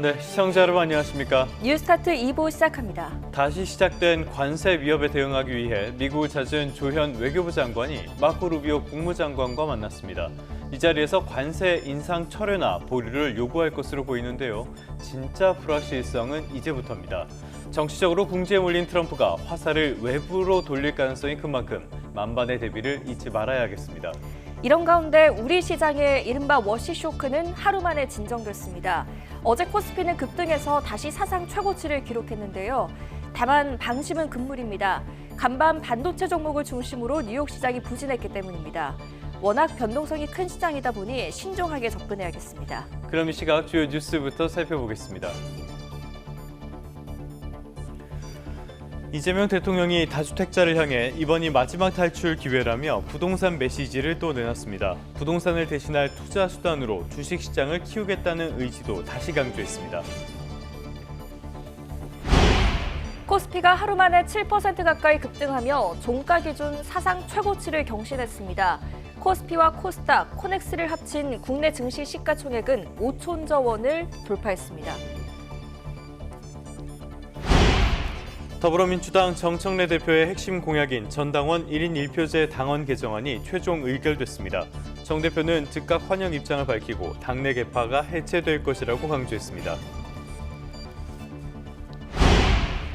네, 시청자 여러분 안녕하십니까? 뉴스타트 2부 시작합니다. 다시 시작된 관세 위협에 대응하기 위해 미국을 찾은 조현 외교부 장관이 마코 루비오 국무장관과 만났습니다. 이 자리에서 관세 인상 철회나 보류를 요구할 것으로 보이는데요. 진짜 불확실성은 이제부터입니다. 정치적으로 궁지에 몰린 트럼프가 화살을 외부로 돌릴 가능성이 큰 만큼 만반의 대비를 잊지 말아야겠습니다. 이런 가운데 우리 시장의 이른바 워시 쇼크는 하루 만에 진정됐습니다. 어제 코스피는 급등해서 다시 사상 최고치를 기록했는데요. 다만 방심은 금물입니다. 간밤 반도체 종목을 중심으로 뉴욕 시장이 부진했기 때문입니다. 워낙 변동성이 큰 시장이다 보니 신중하게 접근해야겠습니다. 그럼 이 시각 주요 뉴스부터 살펴보겠습니다. 이재명 대통령이 다주택자를 향해 이번이 마지막 탈출 기회라며 부동산 메시지를 또 내놨습니다. 부동산을 대신할 투자 수단으로 주식시장을 키우겠다는 의지도 다시 강조했습니다. 코스피가 하루 만에 7% 가까이 급등하며 종가 기준 사상 최고치를 경신했습니다. 코스피와 코스닥, 코넥스를 합친 국내 증시 시가총액은 5천조 원을 돌파했습니다. 더불어민주당 정청래 대표의 핵심 공약인 전당원 1인 1표제 당원 개정안이 최종 의결됐습니다. 정 대표는 즉각 환영 입장을 밝히고 당내 개파가 해체될 것이라고 강조했습니다.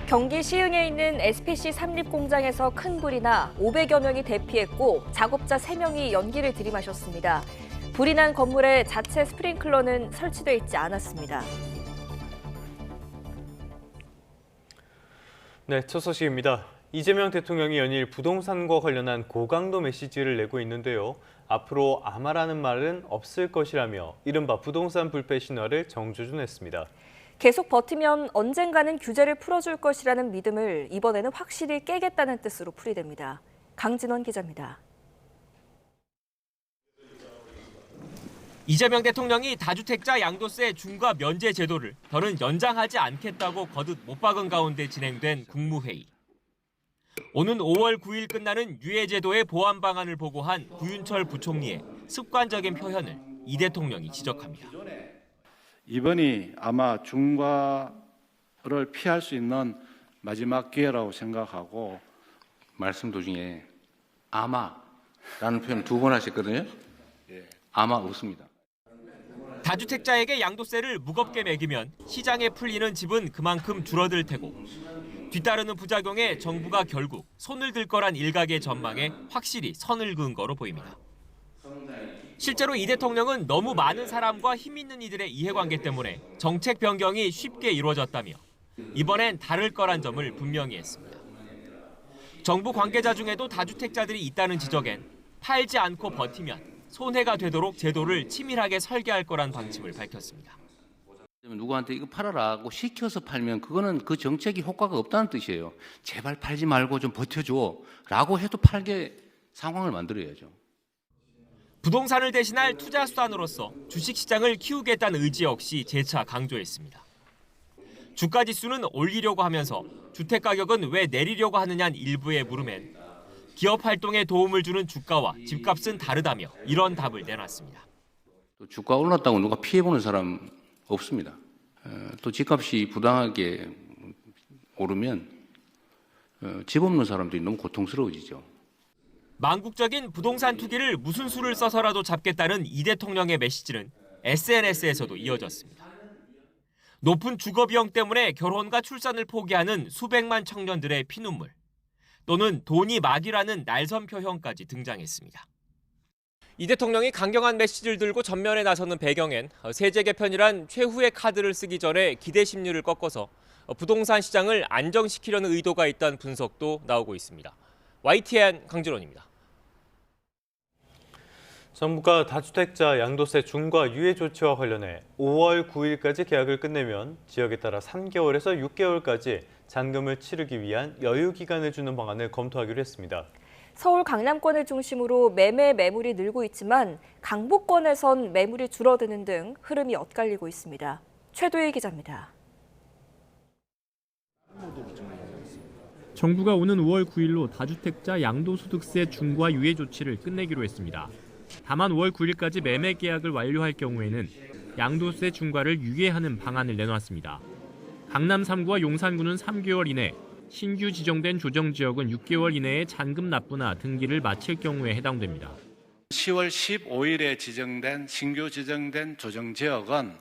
경기 시흥에 있는 SPC 삼립공장에서 큰 불이 나 500여 명이 대피했고 작업자 3명이 연기를 들이마셨습니다. 불이 난 건물에 자체 스프링클러는 설치돼 있지 않았습니다. 네, 첫 소식입니다. 이재명 대통령이 연일 부동산과 관련한 고강도 메시지를 내고 있는데요. 앞으로 아마라는 말은 없을 것이라며 이른바 부동산 불패 신화를 정주준했습니다. 계속 버티면 언젠가는 규제를 풀어줄 것이라는 믿음을 이번에는 확실히 깨겠다는 뜻으로 풀이됩니다. 강진원 기자입니다. 이재명 대통령이 다주택자 양도세 중과 면제 제도를 더는 연장하지 않겠다고 거듭 못 박은 가운데 진행된 국무회의. 오는 5월 9일 끝나는 유예제도의 보완 방안을 보고한 구윤철 부총리의 습관적인 표현을 이 대통령이 지적합니다. 이번이 아마 중과를 피할 수 있는 마지막 기회라고 생각하고 말씀 도중에 아마라는 표현을 2번 하셨거든요. 아마 없습니다. 다주택자에게 양도세를 무겁게 매기면 시장에 풀리는 집은 그만큼 줄어들 테고 뒤따르는 부작용에 정부가 결국 손을 들 거란 일각의 전망에 확실히 선을 그은 거로 보입니다. 실제로 이 대통령은 너무 많은 사람과 힘 있는 이들의 이해관계 때문에 정책 변경이 쉽게 이루어졌다며 이번엔 다를 거란 점을 분명히 했습니다. 정부 관계자 중에도 다주택자들이 있다는 지적엔 팔지 않고 버티면 손해가 되도록 제도를 치밀하게 설계할 거란 방침을 밝혔습니다. 누구한테 이거 팔아라고 시켜서 팔면 그거는 그 정책이 효과가 없다는 뜻이에요. 제발 팔지 말고 좀 버텨줘 라고 해도 팔게 상황을 만들어야죠. 부동산을 대신할 투자 수단으로서 주식시장을 키우겠다는 의지 역시 재차 강조했습니다. 주가지수는 올리려고 하면서 주택가격은 왜 내리려고 하느냐는 일부의 물음엔 기업 활동에 도움을 주는 주가와 집값은 다르다며 이런 답을 내놨습니다. 또 주가 올랐다고 누가 피해보는 사람 없습니다. 또 집값이 부당하게 오르면 집 없는 사람들이 너무 고통스러워지죠. 망국적인 부동산 투기를 무슨 수를 써서라도 잡겠다는 이 대통령의 메시지는 SNS에서도 이어졌습니다. 높은 주거 비용 때문에 결혼과 출산을 포기하는 수백만 청년들의 피눈물. 또는 돈이 막이라는 날선 표현까지 등장했습니다. 이 대통령이 강경한 메시지를 들고 전면에 나서는 배경엔 세제 개편이란 최후의 카드를 쓰기 전에 기대 심리를 꺾어서 부동산 시장을 안정시키려는 의도가 있다는 분석도 나오고 있습니다. YTN 강진원입니다. 정부가 다주택자 양도세 중과 유예 조치와 관련해 5월 9일까지 계약을 끝내면 지역에 따라 3개월에서 6개월까지 잔금을 치르기 위한 여유 기간을 주는 방안을 검토하기로 했습니다. 서울 강남권을 중심으로 매물이 늘고 있지만 강북권에선 매물이 줄어드는 등 흐름이 엇갈리고 있습니다. 최도일 기자입니다. 정부가 오는 5월 9일로 다주택자 양도소득세 중과 유예 조치를 끝내기로 했습니다. 다만 5월 9일까지 매매 계약을 완료할 경우에는 양도세 중과를 유예하는 방안을 내놓았습니다. 강남 3구와 용산구는 3개월 이내, 신규 지정된 조정지역은 6개월 이내에 잔금 납부나 등기를 마칠 경우에 해당됩니다. 10월 15일에 신규 지정된 조정지역은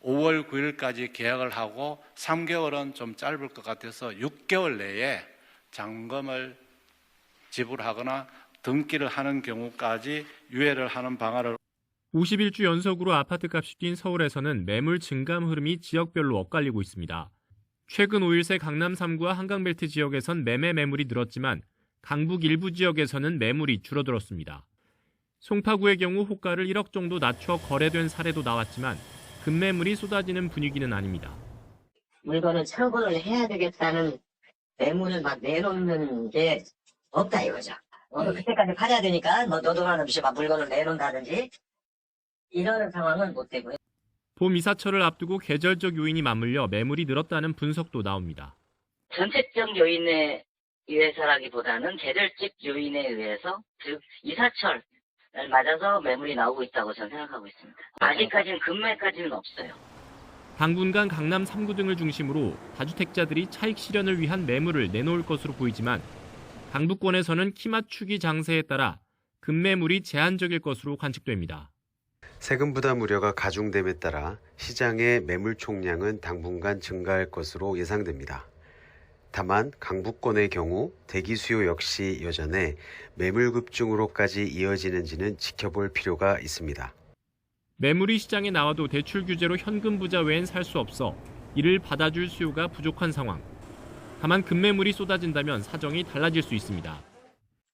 5월 9일까지 계약을 하고 3개월은 좀 짧을 것 같아서 6개월 내에 잔금을 지불하거나 등기를 하는 경우까지 유예를 하는 방안을 51주 연속으로 아파트값이 뛴 서울에서는 매물 증감 흐름이 지역별로 엇갈리고 있습니다. 최근 5일 새 강남 3구와 한강벨트 지역에선 매물이 늘었지만 강북 일부 지역에서는 매물이 줄어들었습니다. 송파구의 경우 호가를 1억 정도 낮춰 거래된 사례도 나왔지만 급매물이 쏟아지는 분위기는 아닙니다. 물건을 처분을 해야 되겠다는 매물을 막 내놓는 게 없다 이거죠. 그때까지 팔아야 되니까 노동하는 없이 막 물건을 내놓는다든지 이런 상황은 못 되고요. 봄 이사철을 앞두고 계절적 요인이 맞물려 매물이 늘었다는 분석도 나옵니다. 전체적 요인에 의해서라기보다는 계절적 요인에 의해서 즉 이사철을 맞아서 매물이 나오고 있다고 저는 생각하고 있습니다. 아직까지는 급매까지는 없어요. 당분간 강남 3구 등을 중심으로 다주택자들이 차익 실현을 위한 매물을 내놓을 것으로 보이지만 강북권에서는 키 맞추기 장세에 따라 급매물이 제한적일 것으로 관측됩니다. 세금 부담 우려가 가중됨에 따라 시장의 매물 총량은 당분간 증가할 것으로 예상됩니다. 다만 강북권의 경우 대기 수요 역시 여전해 매물 급증으로까지 이어지는지는 지켜볼 필요가 있습니다. 매물이 시장에 나와도 대출 규제로 현금 부자 외엔 살 수 없어 이를 받아줄 수요가 부족한 상황. 다만 급매물이 쏟아진다면 사정이 달라질 수 있습니다.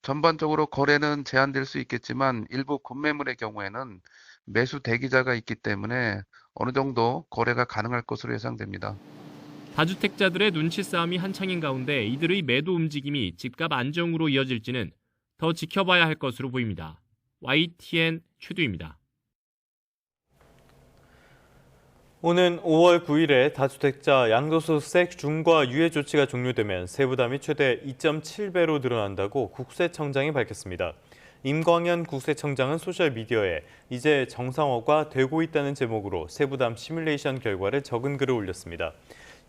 전반적으로 거래는 제한될 수 있겠지만 일부 급매물의 경우에는 매수 대기자가 있기 때문에 어느 정도 거래가 가능할 것으로 예상됩니다. 다주택자들의 눈치 싸움이 한창인 가운데 이들의 매도 움직임이 집값 안정으로 이어질지는 더 지켜봐야 할 것으로 보입니다. YTN 최두입니다. 오는 5월 9일에 다주택자 양도소득세 중과 유예 조치가 종료되면 세부담이 최대 2.7배로 늘어난다고 국세청장이 밝혔습니다. 임광현 국세청장은 소셜미디어에 이제 정상화가 되고 있다는 제목으로 세부담 시뮬레이션 결과를 적은 글을 올렸습니다.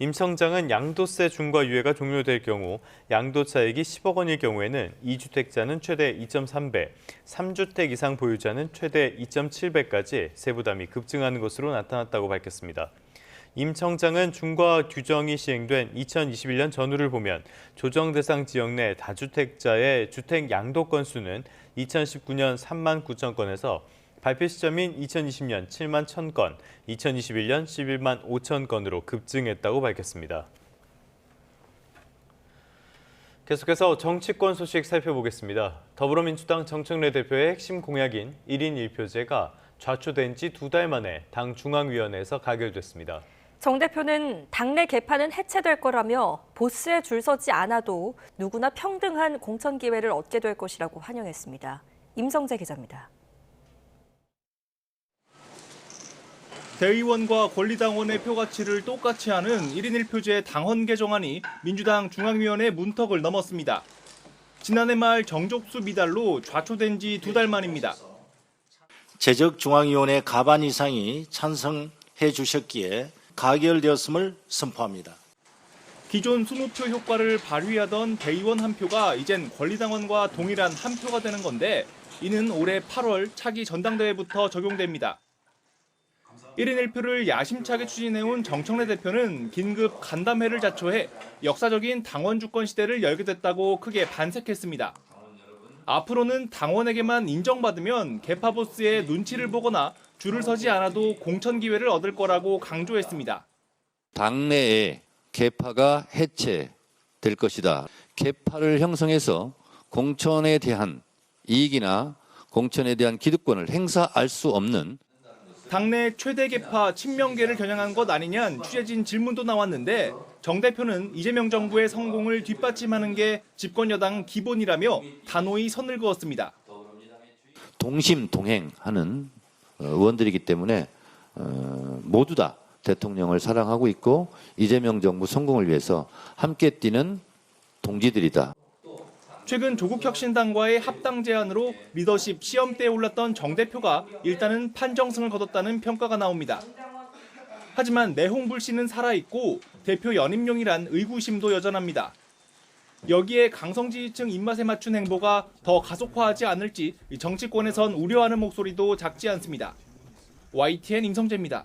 임 청장은 양도세 중과 유예가 종료될 경우 양도 차익이 10억 원일 경우에는 2주택자는 최대 2.3배, 3주택 이상 보유자는 최대 2.7배까지 세부담이 급증하는 것으로 나타났다고 밝혔습니다. 임 청장은 중과 규정이 시행된 2021년 전후를 보면 조정 대상 지역 내 다주택자의 주택 양도 건수는 2019년 3만 9천 건에서 발표 시점인 2020년 7만 1,000건, 2021년 11만 5천 건으로 급증했다고 밝혔습니다. 계속해서 정치권 소식 살펴보겠습니다. 더불어민주당 정청래 대표의 핵심 공약인 1인 1표제가 좌초된 지 2달 만에 당 중앙위원회에서 가결됐습니다. 정 대표는 당내 개판은 해체될 거라며 보스에 줄 서지 않아도 누구나 평등한 공천 기회를 얻게 될 것이라고 환영했습니다. 임성재 기자입니다. 대의원과 권리당원의 표가치를 똑같이 하는 1인 1표제 당헌 개정안이 민주당 중앙위원회 문턱을 넘었습니다. 지난해 말 정족수 미달로 좌초된 지 2달 만입니다. 재적중앙위원회 가반 이상이 찬성해 주셨기에 가결되었음을 선포합니다. 기존 20표 효과를 발휘하던 대의원 한 표가 이젠 권리당원과 동일한 한 표가 되는 건데 이는 올해 8월 차기 전당대회부터 적용됩니다. 1인 1표를 야심차게 추진해온 정청래 대표는 긴급 간담회를 자초해 역사적인 당원 주권 시대를 열게 됐다고 크게 반색했습니다. 앞으로는 당원에게만 인정받으면 개파 보스의 눈치를 보거나 줄을 서지 않아도 공천 기회를 얻을 거라고 강조했습니다. 당내에 개파가 해체될 것이다. 개파를 형성해서 공천에 대한 이익이나 공천에 대한 기득권을 행사할 수 없는 당내 최대 개파 친명계를 겨냥한 것 아니냐는 취재진 질문도 나왔는데 정 대표는 이재명 정부의 성공을 뒷받침하는 게 집권 여당 기본이라며 단호히 선을 그었습니다. 동심동행하는 의원들이기 때문에 모두 다 대통령을 사랑하고 있고 이재명 정부 성공을 위해서 함께 뛰는 동지들이다. 최근 조국혁신당과의 합당 제안으로 리더십 시험대에 올랐던 정 대표가 일단은 판정승을 거뒀다는 평가가 나옵니다. 하지만 내홍 불씨는 살아있고 대표 연임용이란 의구심도 여전합니다. 여기에 강성 지지층 입맛에 맞춘 행보가 더 가속화하지 않을지 정치권에선 우려하는 목소리도 작지 않습니다. YTN 임성재입니다.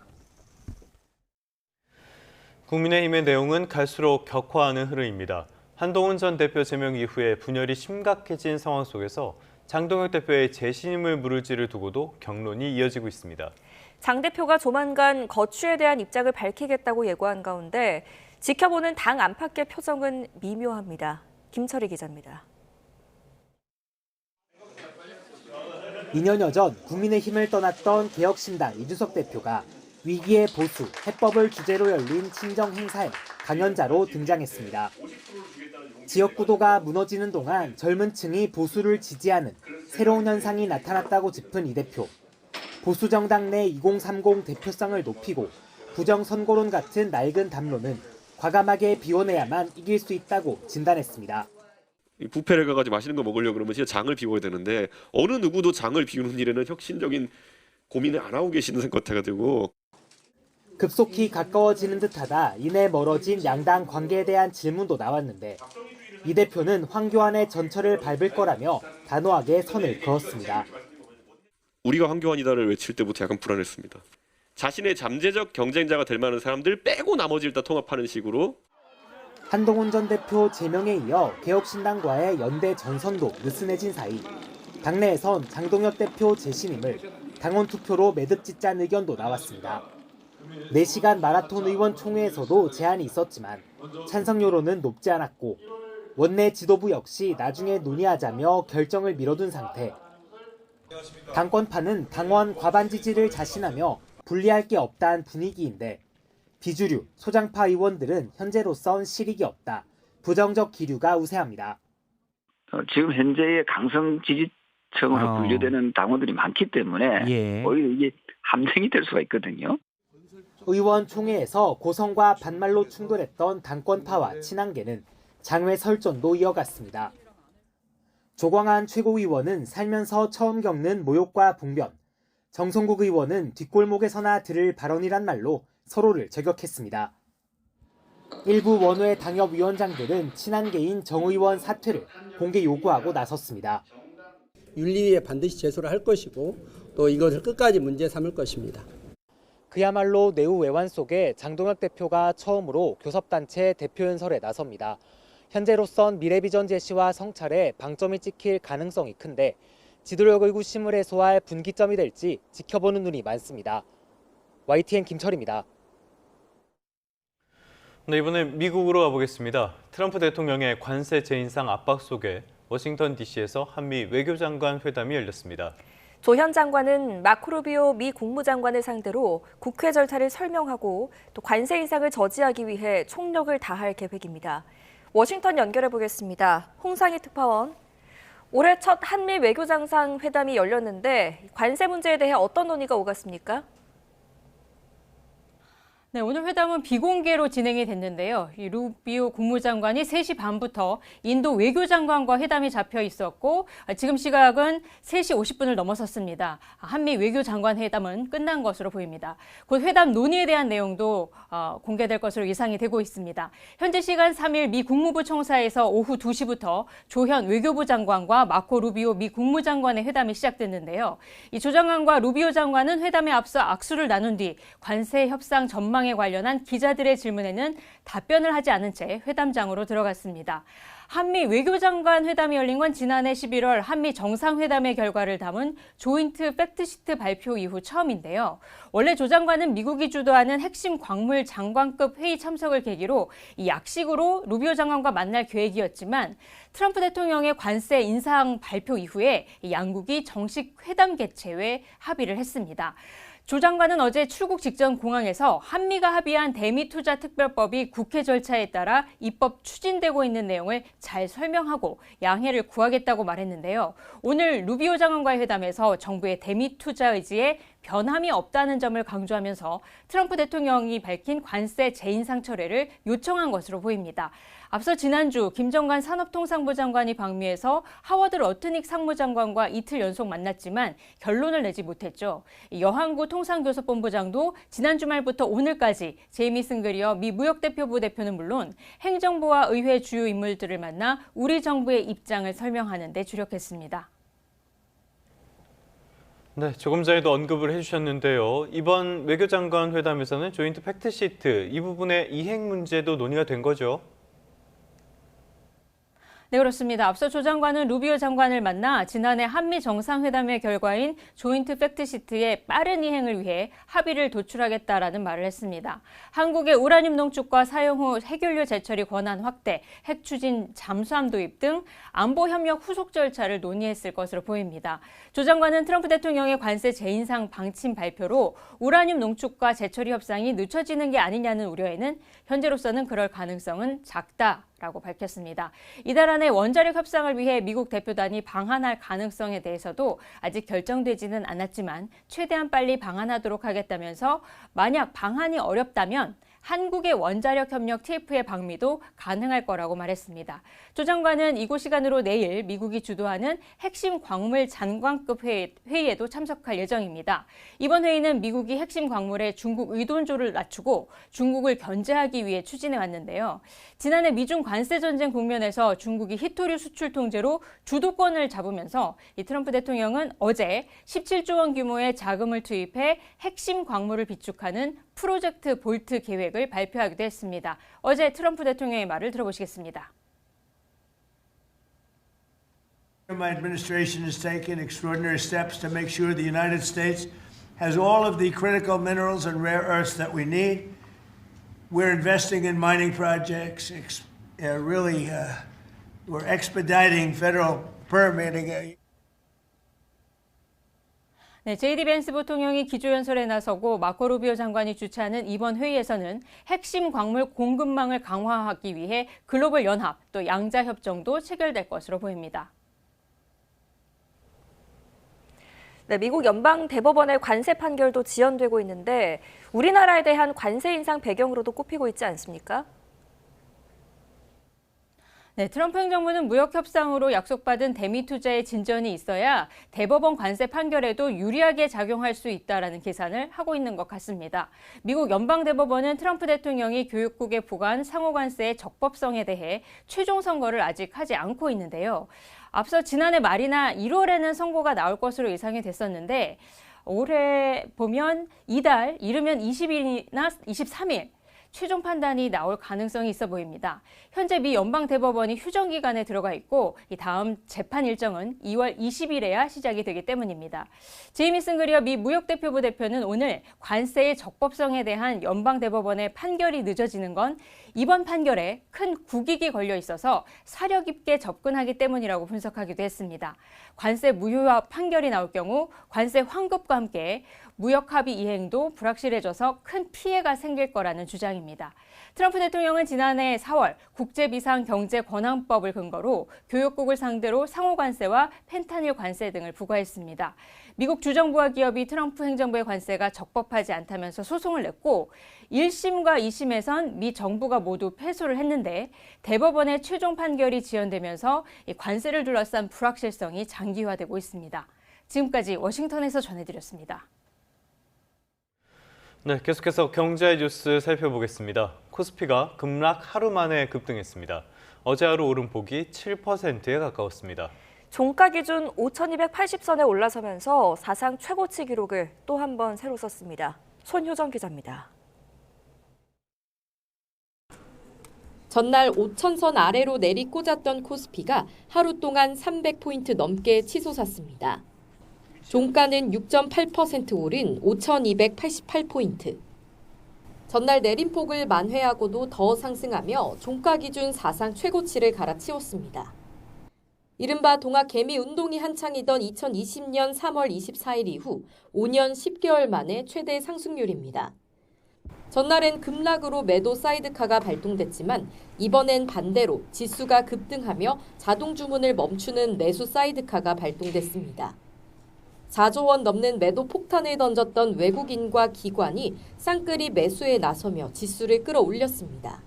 국민의힘의 내용은 갈수록 격화하는 흐름입니다. 한동훈 전 대표 제명 이후에 분열이 심각해진 상황 속에서 장동혁 대표의 재신임을 물을지를 두고도 격론이 이어지고 있습니다. 장 대표가 조만간 거취에 대한 입장을 밝히겠다고 예고한 가운데 지켜보는 당 안팎의 표정은 미묘합니다. 김철희 기자입니다. 2년여 전 국민의힘을 떠났던 개혁신당 이준석 대표가 위기의 보수, 해법을 주제로 열린 친정 행사에 강연자로 등장했습니다. 지역구도가 무너지는 동안 젊은 층이 보수를 지지하는 새로운 현상이 나타났다고 짚은 이 대표. 보수 정당 내 2030 대표성을 높이고 부정선거론 같은 낡은 담론은 과감하게 비워내야만 이길 수 있다고 진단했습니다. 뷔페를 가가지고 맛있는 거 먹으려고 그러면 진짜 장을 비워야 되는데 어느 누구도 장을 비우는 일에는 혁신적인 고민을 안 하고 계시는 것 같아가지고 급속히 가까워지는 듯하다 이내 멀어진 양당 관계에 대한 질문도 나왔는데 이 대표는 황교안의 전철을 밟을 거라며 단호하게 선을 그었습니다. 우리가 황교안이다를 외칠 때부터 약간 불안했습니다. 자신의 잠재적 경쟁자가 될 만한 사람들 빼고 나머지를 다 통합하는 식으로. 한동훈 전 대표 제명에 이어 개혁신당과의 연대 전선도 느슨해진 사이 당내에선 장동혁 대표 재신임을 당원 투표로 매듭 짓자는 의견도 나왔습니다. 4시간 마라톤 의원 총회에서도 제안이 있었지만 찬성 여론은 높지 않았고 원내 지도부 역시 나중에 논의하자며 결정을 미뤄둔 상태. 당권파는 당원 과반 지지를 자신하며 분리할 게 없다는 분위기인데 비주류, 소장파 의원들은 현재로선 실익이 없다. 부정적 기류가 우세합니다. 지금 현재의 강성 지지층으로 분류되는 당원들이 많기 때문에 오히려 이게 함정이 될 수가 있거든요. 의원 총회에서 고성과 반말로 충돌했던 당권파와 친한계는 장외 설전도 이어갔습니다. 조광한 최고위원은 살면서 처음 겪는 모욕과 봉변, 정성국 의원은 뒷골목에서나 들을 발언이란 말로 서로를 저격했습니다. 일부 원외 당협위원장들은 친한계인 정 의원 사퇴를 공개 요구하고 나섰습니다. 윤리위에 반드시 제소를 할 것이고 또 이것을 끝까지 문제 삼을 것입니다. 그야말로 내후 외환 속에 장동혁 대표가 처음으로 교섭단체 대표연설에 나섭니다. 현재로선 미래비전 제시와 성찰에 방점이 찍힐 가능성이 큰데 지도력 의구심을 해소할 분기점이 될지 지켜보는 눈이 많습니다. YTN 김철입니다. 네, 이번엔 미국으로 가보겠습니다. 트럼프 대통령의 관세 재인상 압박 속에 워싱턴 DC에서 한미 외교장관 회담이 열렸습니다. 조 현 장관은 마코 루비오 미 국무장관을 상대로 국회 절차를 설명하고 또 관세 인상을 저지하기 위해 총력을 다할 계획입니다. 워싱턴 연결해 보겠습니다. 홍상희 특파원. 올해 첫 한미 외교장상 회담이 열렸는데 관세 문제에 대해 어떤 논의가 오갔습니까? 네, 오늘 회담은 비공개로 진행이 됐는데요. 이 루비오 국무장관이 3시 반부터 인도 외교장관과 회담이 잡혀 있었고 지금 시각은 3시 50분을 넘어섰습니다. 한미 외교장관 회담은 끝난 것으로 보입니다. 곧 회담 논의에 대한 내용도 공개될 것으로 예상이 되고 있습니다. 현재 시간 3일 미 국무부 청사에서 오후 2시부터 조현 외교부 장관과 마코 루비오 미 국무장관의 회담이 시작됐는데요. 이 조 장관과 루비오 장관은 회담에 앞서 악수를 나눈 뒤 관세 협상 전망 에 관련한 기자들의 질문에는 답변을 하지 않은 채 회담장으로 들어갔습니다. 한미 외교장관 회담이 열린 건 지난해 11월 한미 정상회담의 결과를 담은 조인트 팩트시트 발표 이후 처음인데요. 원래 조 장관은 미국이 주도하는 핵심 광물 장관급 회의 참석을 계기로 이 약식으로 루비오 장관과 만날 계획이었지만 트럼프 대통령의 관세 인상 발표 이후에 양국이 정식 회담 개최에 합의를 했습니다. 조 장관은 어제 출국 직전 공항에서 한미가 합의한 대미투자특별법이 국회 절차에 따라 입법 추진되고 있는 내용을 잘 설명하고 양해를 구하겠다고 말했는데요. 오늘 루비오 장관과의 회담에서 정부의 대미투자 의지에 변함이 없다는 점을 강조하면서 트럼프 대통령이 밝힌 관세 재인상 철회를 요청한 것으로 보입니다. 앞서 지난주 김정관 산업통상부 장관이 방미해서 하워드 러트닉 상무장관과 이틀 연속 만났지만 결론을 내지 못했죠. 여한구 통상교섭본부장도 지난 주말부터 오늘까지 제이미슨 그리어 미 무역대표부 대표는 물론 행정부와 의회 주요 인물들을 만나 우리 정부의 입장을 설명하는 데 주력했습니다. 네, 조금 전에도 언급을 해주셨는데요. 이번 외교장관 회담에서는 조인트 팩트시트 이 부분의 이행 문제도 논의가 된 거죠? 네, 그렇습니다. 앞서 조 장관은 루비오 장관을 만나 지난해 한미 정상회담의 결과인 조인트 팩트시트의 빠른 이행을 위해 합의를 도출하겠다라는 말을 했습니다. 한국의 우라늄 농축과 사용 후 핵연료 재처리 권한 확대, 핵 추진 잠수함 도입 등 안보 협력 후속 절차를 논의했을 것으로 보입니다. 조 장관은 트럼프 대통령의 관세 재인상 방침 발표로 우라늄 농축과 재처리 협상이 늦춰지는 게 아니냐는 우려에는 현재로서는 그럴 가능성은 작다라고 밝혔습니다. 이달 안에 원자력 협상을 위해 미국 대표단이 방한할 가능성에 대해서도 아직 결정되지는 않았지만 최대한 빨리 방한하도록 하겠다면서 만약 방한이 어렵다면 한국의 원자력 협력 TF의 방미도 가능할 거라고 말했습니다. 조 장관은 이곳 시간으로 내일 미국이 주도하는 핵심 광물 장관급 회의에도 참석할 예정입니다. 이번 회의는 미국이 핵심 광물의 중국 의존도를 낮추고 중국을 견제하기 위해 추진해 왔는데요. 지난해 미중 관세 전쟁 국면에서 중국이 히토류 수출 통제로 주도권을 잡으면서 이 트럼프 대통령은 어제 17조 원 규모의 자금을 투입해 핵심 광물을 비축하는 프로젝트 볼트 계획을 발표하기도 했습니다. 어제 트럼프 대통령의 말을 들어보시겠습니다. My administration has taken extraordinary steps to make sure the United States has all of the critical minerals and rare earths that we need. We're investing in mining projects. We're expediting federal permitting. 네, JD 벤스 부통령이 기조연설에 나서고 마코 루비오 장관이 주최하는 이번 회의에서는 핵심 광물 공급망을 강화하기 위해 글로벌 연합 또 양자 협정도 체결될 것으로 보입니다. 네, 미국 연방대법원의 관세 판결도 지연되고 있는데 우리나라에 대한 관세 인상 배경으로도 꼽히고 있지 않습니까? 네, 트럼프 행정부는 무역 협상으로 약속받은 대미 투자에 진전이 있어야 대법원 관세 판결에도 유리하게 작용할 수 있다라는 계산을 하고 있는 것 같습니다. 미국 연방대법원은 트럼프 대통령이 교육국에 부과한 상호관세의 적법성에 대해 최종 선고를 아직 하지 않고 있는데요. 앞서 지난해 말이나 1월에는 선고가 나올 것으로 예상이 됐었는데 올해 보면 이달 이르면 20일이나 23일 최종 판단이 나올 가능성이 있어 보입니다. 현재 미 연방대법원이 휴정 기간에 들어가 있고 이 다음 재판 일정은 2월 20일에야 시작이 되기 때문입니다. 제이미슨 그리어 미 무역대표부 대표는 오늘 관세의 적법성에 대한 연방대법원의 판결이 늦어지는 건 이번 판결에 큰 국익이 걸려 있어서 사려 깊게 접근하기 때문이라고 분석하기도 했습니다. 관세 무효화 판결이 나올 경우 관세 환급과 함께 무역 합의 이행도 불확실해져서 큰 피해가 생길 거라는 주장입니다. 트럼프 대통령은 지난해 4월 국제비상경제권한법을 근거로 교역국을 상대로 상호관세와 펜타닐 관세 등을 부과했습니다. 미국 주정부와 기업이 트럼프 행정부의 관세가 적법하지 않다면서 소송을 냈고 1심과 2심에선 미 정부가 모두 패소를 했는데 대법원의 최종 판결이 지연되면서 이 관세를 둘러싼 불확실성이 장기화되고 있습니다. 지금까지 워싱턴에서 전해드렸습니다. 네, 계속해서 경제 뉴스 살펴보겠습니다. 코스피가 급락 하루 만에 급등했습니다. 어제 하루 오름폭이 7%에 가까웠습니다. 종가 기준 5,280선에 올라서면서 사상 최고치 기록을 또 한 번 새로 썼습니다. 손효정 기자입니다. 전날 5,000선 아래로 내리꽂았던 코스피가 하루 동안 300포인트 넘게 치솟았습니다. 종가는 6.8% 오른 5,288포인트. 전날 내림폭을 만회하고도 더 상승하며 종가 기준 사상 최고치를 갈아치웠습니다. 이른바 동학 개미 운동이 한창이던 2020년 3월 24일 이후 5년 10개월 만에 최대 상승률입니다. 전날엔 급락으로 매도 사이드카가 발동됐지만 이번엔 반대로 지수가 급등하며 자동 주문을 멈추는 매수 사이드카가 발동됐습니다. 4조 원 넘는 매도 폭탄을 던졌던 외국인과 기관이 쌍끌이 매수에 나서며 지수를 끌어올렸습니다.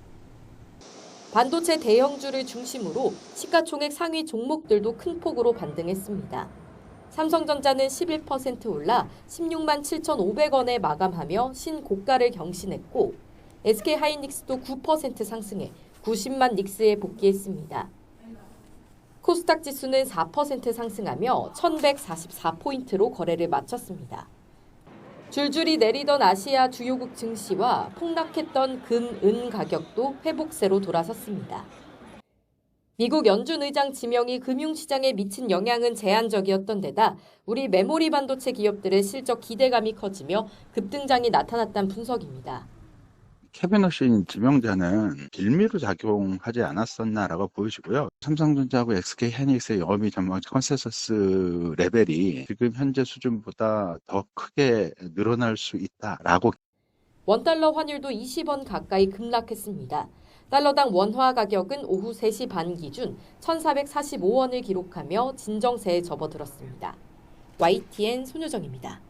반도체 대형주를 중심으로 시가총액 상위 종목들도 큰 폭으로 반등했습니다. 삼성전자는 11% 올라 16만 7,500원에 마감하며 신고가를 경신했고 SK하이닉스도 9% 상승해 90만 닉스에 복귀했습니다. 코스닥 지수는 4% 상승하며 1,144포인트로 거래를 마쳤습니다. 줄줄이 내리던 아시아 주요국 증시와 폭락했던 금, 은 가격도 회복세로 돌아섰습니다. 미국 연준 의장 지명이 금융시장에 미친 영향은 제한적이었던 데다 우리 메모리 반도체 기업들의 실적 기대감이 커지며 급등장이 나타났다는 분석입니다. 캐비닛인 지명자는 빌미로 작용하지 않았었나라고 보여지고요. 삼성전자하고 SK하이닉스의 영업이 전망 컨센서스 레벨이 지금 현재 수준보다 더 크게 늘어날 수 있다라고. 원달러 환율도 20원 가까이 급락했습니다. 달러당 원화 가격은 오후 3시 반 기준 1,445원을 기록하며 진정세에 접어들었습니다. YTN 손효정입니다.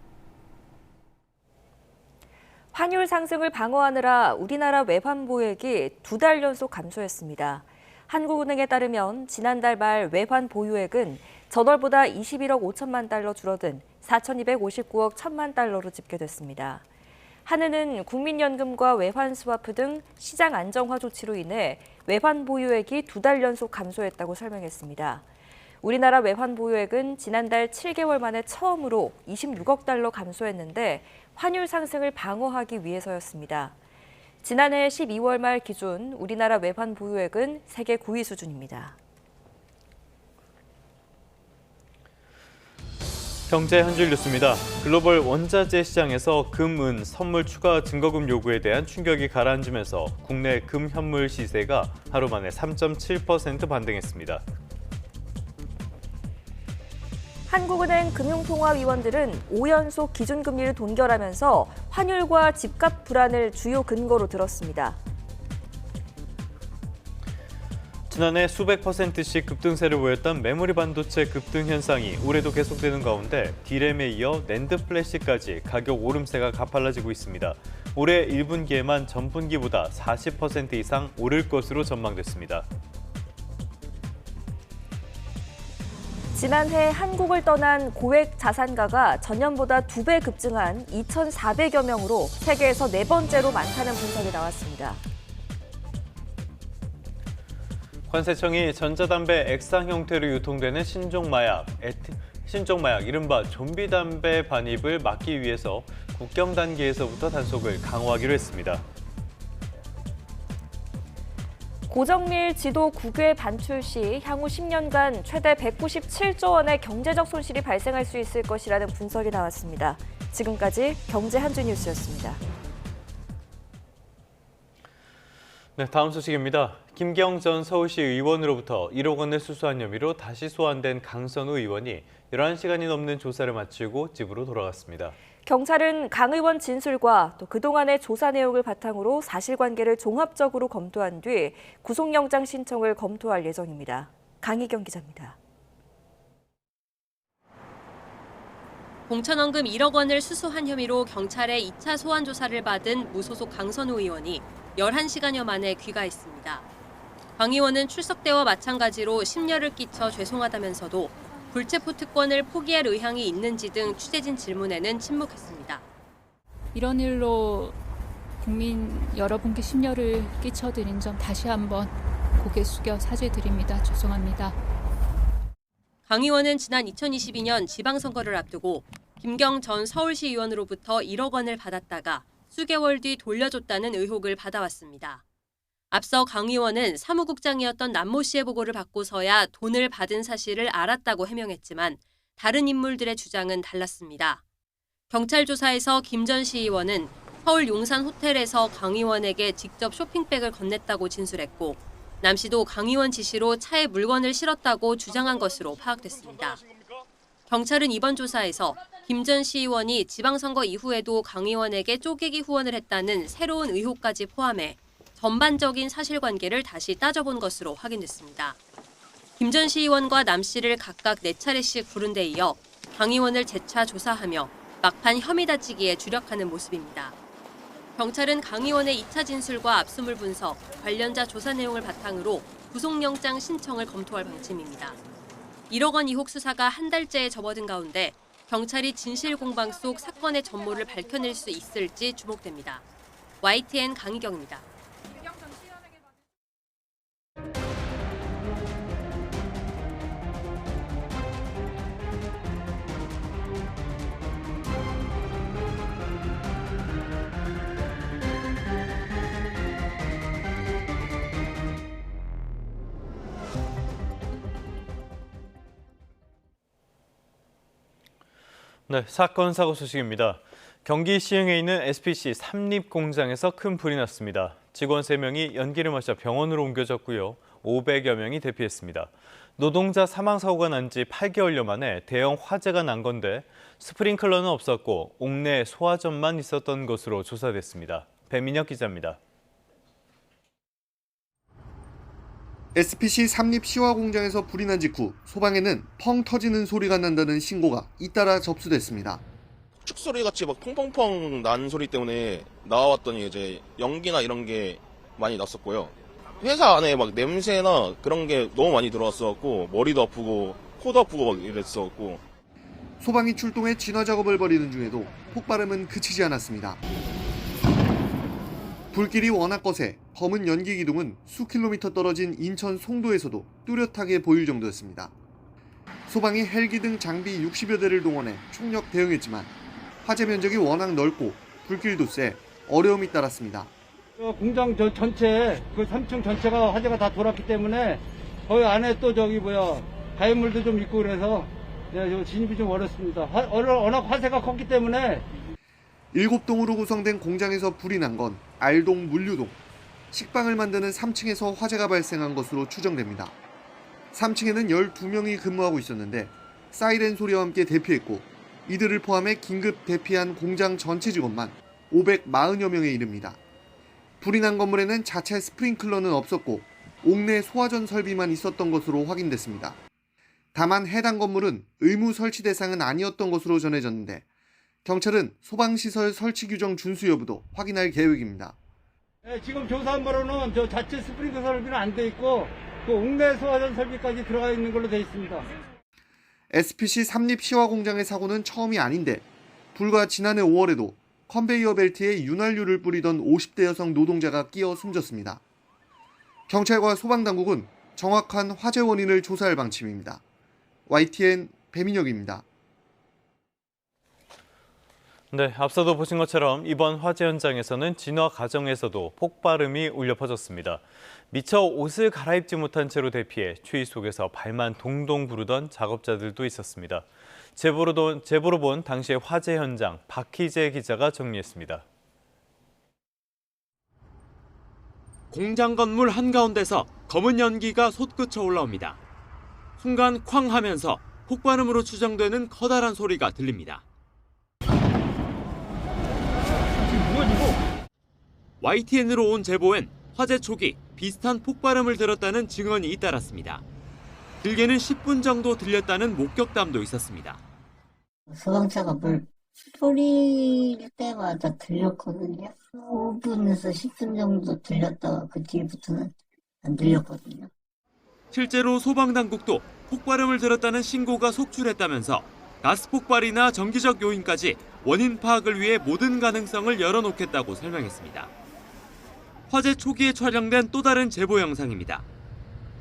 환율 상승을 방어하느라 우리나라 외환 보유액이 2달 연속 감소했습니다. 한국은행에 따르면 지난달 말 외환 보유액은 전월보다 21억 5천만 달러 줄어든 4,259억 1천만 달러로 집계됐습니다. 한은은 국민연금과 외환 스와프 등 시장 안정화 조치로 인해 외환 보유액이 2달 연속 감소했다고 설명했습니다. 우리나라 외환 보유액은 지난달 7개월 만에 처음으로 26억 달러 감소했는데 환율 상승을 방어하기 위해서였습니다. 지난해 12월 말 기준 우리나라 외환 보유액은 세계 9위 수준입니다. 경제 한 줄 뉴스입니다. 글로벌 원자재 시장에서 금, 은, 선물 추가 증거금 요구에 대한 충격이 가라앉으면서 국내 금 현물 시세가 하루 만에 3.7% 반등했습니다. 한국은행 금융통화위원들은 5연속 기준금리를 동결하면서 환율과 집값 불안을 주요 근거로 들었습니다. 지난해 수백 %씩 급등세를 보였던 메모리 반도체 급등 현상이 올해도 계속되는 가운데 디램에 이어 낸드 플래시까지 가격 오름세가 가팔라지고 있습니다. 올해 1분기에만 전분기보다 40% 이상 오를 것으로 전망됐습니다. 지난해 한국을 떠난 고액 자산가가 전년보다 2배 급증한 2,400여 명으로 세계에서 4번째로 많다는 분석이 나왔습니다. 관세청이 전자담배 액상 형태로 유통되는 신종마약 이른바 좀비 담배 반입을 막기 위해서 국경 단계에서부터 단속을 강화하기로 했습니다. 고정밀 지도 9개 반출 시 향후 10년간 최대 197조 원의 경제적 손실이 발생할 수 있을 것이라는 분석이 나왔습니다. 지금까지 경제 한 줄 뉴스였습니다. 네, 다음 소식입니다. 김기영 전 서울시 의원으로부터 1억 원을 수수한 혐의로 다시 소환된 강선우 의원이 11시간이 넘는 조사를 마치고 집으로 돌아갔습니다. 경찰은 강 의원 진술과 또 그동안의 조사 내용을 바탕으로 사실관계를 종합적으로 검토한 뒤 구속영장 신청을 검토할 예정입니다. 강희경 기자입니다. 공천원금 1억 원을 수수한 혐의로 경찰의 2차 소환 조사를 받은 무소속 강선우 의원이 11시간여 만에 귀가했습니다. 강 의원은 출석 때와 마찬가지로 심려를 끼쳐 죄송하다면서도 불체포 특권을 포기할 의향이 있는지 등 취재진 질문에는 침묵했습니다. 이런 일로 국민 여러분께 심려를 끼쳐드린 점 다시 한번 고개 숙여 사죄드립니다. 죄송합니다. 강 의원은 지난 2022년 지방선거를 앞두고 김경 전 서울시 의원으로부터 1억 원을 받았다가 수개월 뒤 돌려줬다는 의혹을 받아왔습니다. 앞서 강 의원은 사무국장이었던 남모 씨의 보고를 받고서야 돈을 받은 사실을 알았다고 해명했지만 다른 인물들의 주장은 달랐습니다. 경찰 조사에서 김 전 시의원은 서울 용산 호텔에서 강 의원에게 직접 쇼핑백을 건넸다고 진술했고 남 씨도 강 의원 지시로 차에 물건을 실었다고 주장한 것으로 파악됐습니다. 경찰은 이번 조사에서 김 전 시의원이 지방선거 이후에도 강 의원에게 쪼개기 후원을 했다는 새로운 의혹까지 포함해 전반적인 사실관계를 다시 따져본 것으로 확인됐습니다. 김 전 시의원과 남 씨를 각각 4차례씩 부른 데 이어 강 의원을 재차 조사하며 막판 혐의 다지기에 주력하는 모습입니다. 경찰은 강 의원의 2차 진술과 압수물 분석, 관련자 조사 내용을 바탕으로 구속영장 신청을 검토할 방침입니다. 1억 원 의혹 수사가 한 달째에 접어든 가운데 경찰이 진실 공방 속 사건의 전모를 밝혀낼 수 있을지 주목됩니다. YTN 강희경입니다. 네, 사건 사고 소식입니다. 경기 시흥에 있는 SPC 삼립 공장에서 큰 불이 났습니다. 직원 3명이 연기를 마셔 병원으로 옮겨졌고요. 500여 명이 대피했습니다. 노동자 사망 사고가 난 지 8개월여 만에 대형 화재가 난 건데 스프링클러는 없었고 옥내 소화전만 있었던 것으로 조사됐습니다. 배민혁 기자입니다. SPC 삼립 시화 공장에서 불이 난 직후 소방에는 펑 터지는 소리가 난다는 신고가 잇따라 접수됐습니다. 축소리 같이 막 펑펑펑 난 소리 때문에 나와봤더니 이제 연기나 이런 게 많이 났었고요. 회사 안에 막 냄새나 그런 게 너무 많이 들어왔어갖고 머리도 아프고 코도 아프고 막 이랬었고. 소방이 출동해 진화 작업을 벌이는 중에도 폭발음은 그치지 않았습니다. 불길이 워낙 거세 검은 연기 기둥은 수 킬로미터 떨어진 인천 송도에서도 뚜렷하게 보일 정도였습니다. 소방이 헬기 등 장비 60여 대를 동원해 총력 대응했지만 화재 면적이 워낙 넓고 불길도 세 어려움이 따랐습니다. 공장 전체 그 3층 전체가 화재가 다 돌았기 때문에 거기 안에 또 가연물도 좀 있고 그래서 진입이 좀 어렵습니다. 워낙 화재가 컸기 때문에. 7동으로 구성된 공장에서 불이 난 건 R동 물류동, 식빵을 만드는 3층에서 화재가 발생한 것으로 추정됩니다. 3층에는 12명이 근무하고 있었는데 사이렌 소리와 함께 대피했고 이들을 포함해 긴급 대피한 공장 전체 직원만 540여 명에 이릅니다. 불이 난 건물에는 자체 스프링클러는 없었고 옥내 소화전 설비만 있었던 것으로 확인됐습니다. 다만 해당 건물은 의무 설치 대상은 아니었던 것으로 전해졌는데 경찰은 소방시설 설치 규정 준수 여부도 확인할 계획입니다. 네, 지금 조사한 바로는 자체 스프링클러 설비는 안 돼 있고 그 옥내 소화전 설비까지 들어가 있는 걸로 돼 있습니다. SPC 삼립 시화 공장의 사고는 처음이 아닌데 불과 지난해 5월에도 컨베이어 벨트에 윤활유를 뿌리던 50대 여성 노동자가 끼어 숨졌습니다. 경찰과 소방당국은 정확한 화재 원인을 조사할 방침입니다. YTN 배민혁입니다. 네, 앞서도 보신 것처럼 이번 화재 현장에서는 진화 과정에서도 폭발음이 울려 퍼졌습니다. 미처 옷을 갈아입지 못한 채로 대피해 추위 속에서 발만 동동 구르던 작업자들도 있었습니다. 제보로 본 당시의 화재 현장 박희재 기자가 정리했습니다. 공장 건물 한가운데서 검은 연기가 솟구쳐 올라옵니다. 순간 쾅 하면서 폭발음으로 추정되는 커다란 소리가 들립니다. YTN으로 온 제보엔 화재 초기 비슷한 폭발음을 들었다는 증언이 잇따랐습니다. 길게는 10분 정도 들렸다는 목격담도 있었습니다. 소방차가 불 뿌릴 때마다 들렸거든요. 5분에서 10분 정도 들렸다가 그 뒤부터는 안 들렸거든요. 실제로 소방당국도 폭발음을 들었다는 신고가 속출했다면서 가스 폭발이나 정기적 요인까지 원인 파악을 위해 모든 가능성을 열어놓겠다고 설명했습니다. 화재 초기에 촬영된 또 다른 제보 영상입니다.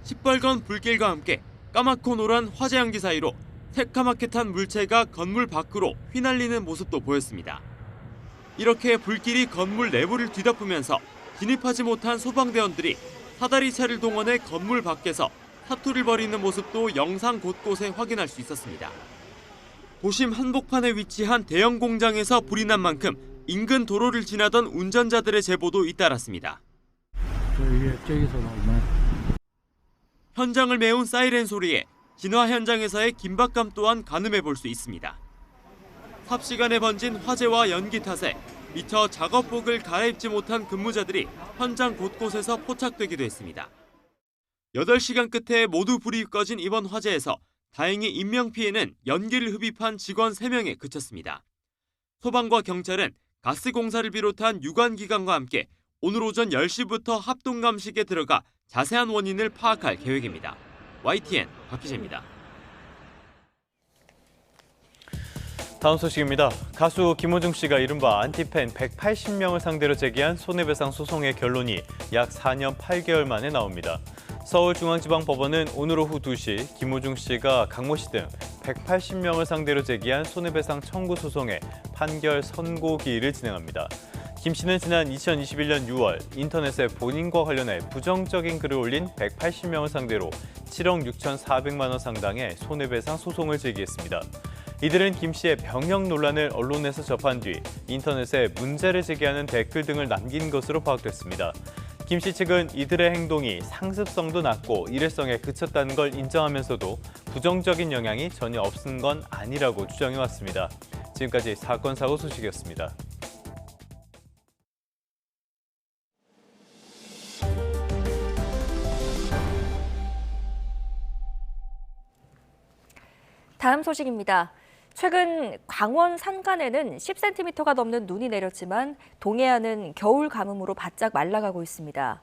시뻘건 불길과 함께 까맣고 노란 화재 연기 사이로 새카맣게탄 물체가 건물 밖으로 휘날리는 모습도 보였습니다. 이렇게 불길이 건물 내부를 뒤덮으면서 진입하지 못한 소방대원들이 사다리차를 동원해 건물 밖에서 사투를 벌이는 모습도 영상 곳곳에 확인할 수 있었습니다. 도심 한복판에 위치한 대형 공장에서 불이 난 만큼 인근 도로를 지나던 운전자들의 제보도 잇따랐습니다. 현장을 메운 사이렌 소리에 진화 현장에서의 긴박감 또한 가늠해 볼 수 있습니다. 삽시간에 번진 화재와 연기 탓에 미처 작업복을 갈아입지 못한 근무자들이 현장 곳곳에서 포착되기도 했습니다. 8시간 끝에 모두 불이 꺼진 이번 화재에서 다행히 인명피해는 연기를 흡입한 직원 3명에 그쳤습니다. 소방과 경찰은 가스공사를 비롯한 유관기관과 함께 오늘 오전 10시부터 합동감식에 들어가 자세한 원인을 파악할 계획입니다. YTN 박희재입니다. 다음 소식입니다. 가수 김호중 씨가 이른바 안티팬 180명을 상대로 제기한 손해배상 소송의 결론이 약 4년 8개월 만에 나옵니다. 서울중앙지방법원은 오늘 오후 2시 김호중 씨가 강모 씨 등 180명을 상대로 제기한 손해배상 청구 소송의 판결 선고기일을 진행합니다. 김 씨는 지난 2021년 6월 인터넷에 본인과 관련해 부정적인 글을 올린 180명을 상대로 7억 6,400만 원 상당의 손해배상 소송을 제기했습니다. 이들은 김 씨의 병역 논란을 언론에서 접한 뒤 인터넷에 문제를 제기하는 댓글 등을 남긴 것으로 파악됐습니다. 김 씨 측은 이들의 행동이 상습성도 낮고 일회성에 그쳤다는 걸 인정하면서도 부정적인 영향이 전혀 없은 건 아니라고 주장해왔습니다. 지금까지 사건 사고 소식이었습니다. 다음 소식입니다. 최근 강원 산간에는 10cm가 넘는 눈이 내렸지만 동해안은 겨울 가뭄으로 바짝 말라가고 있습니다.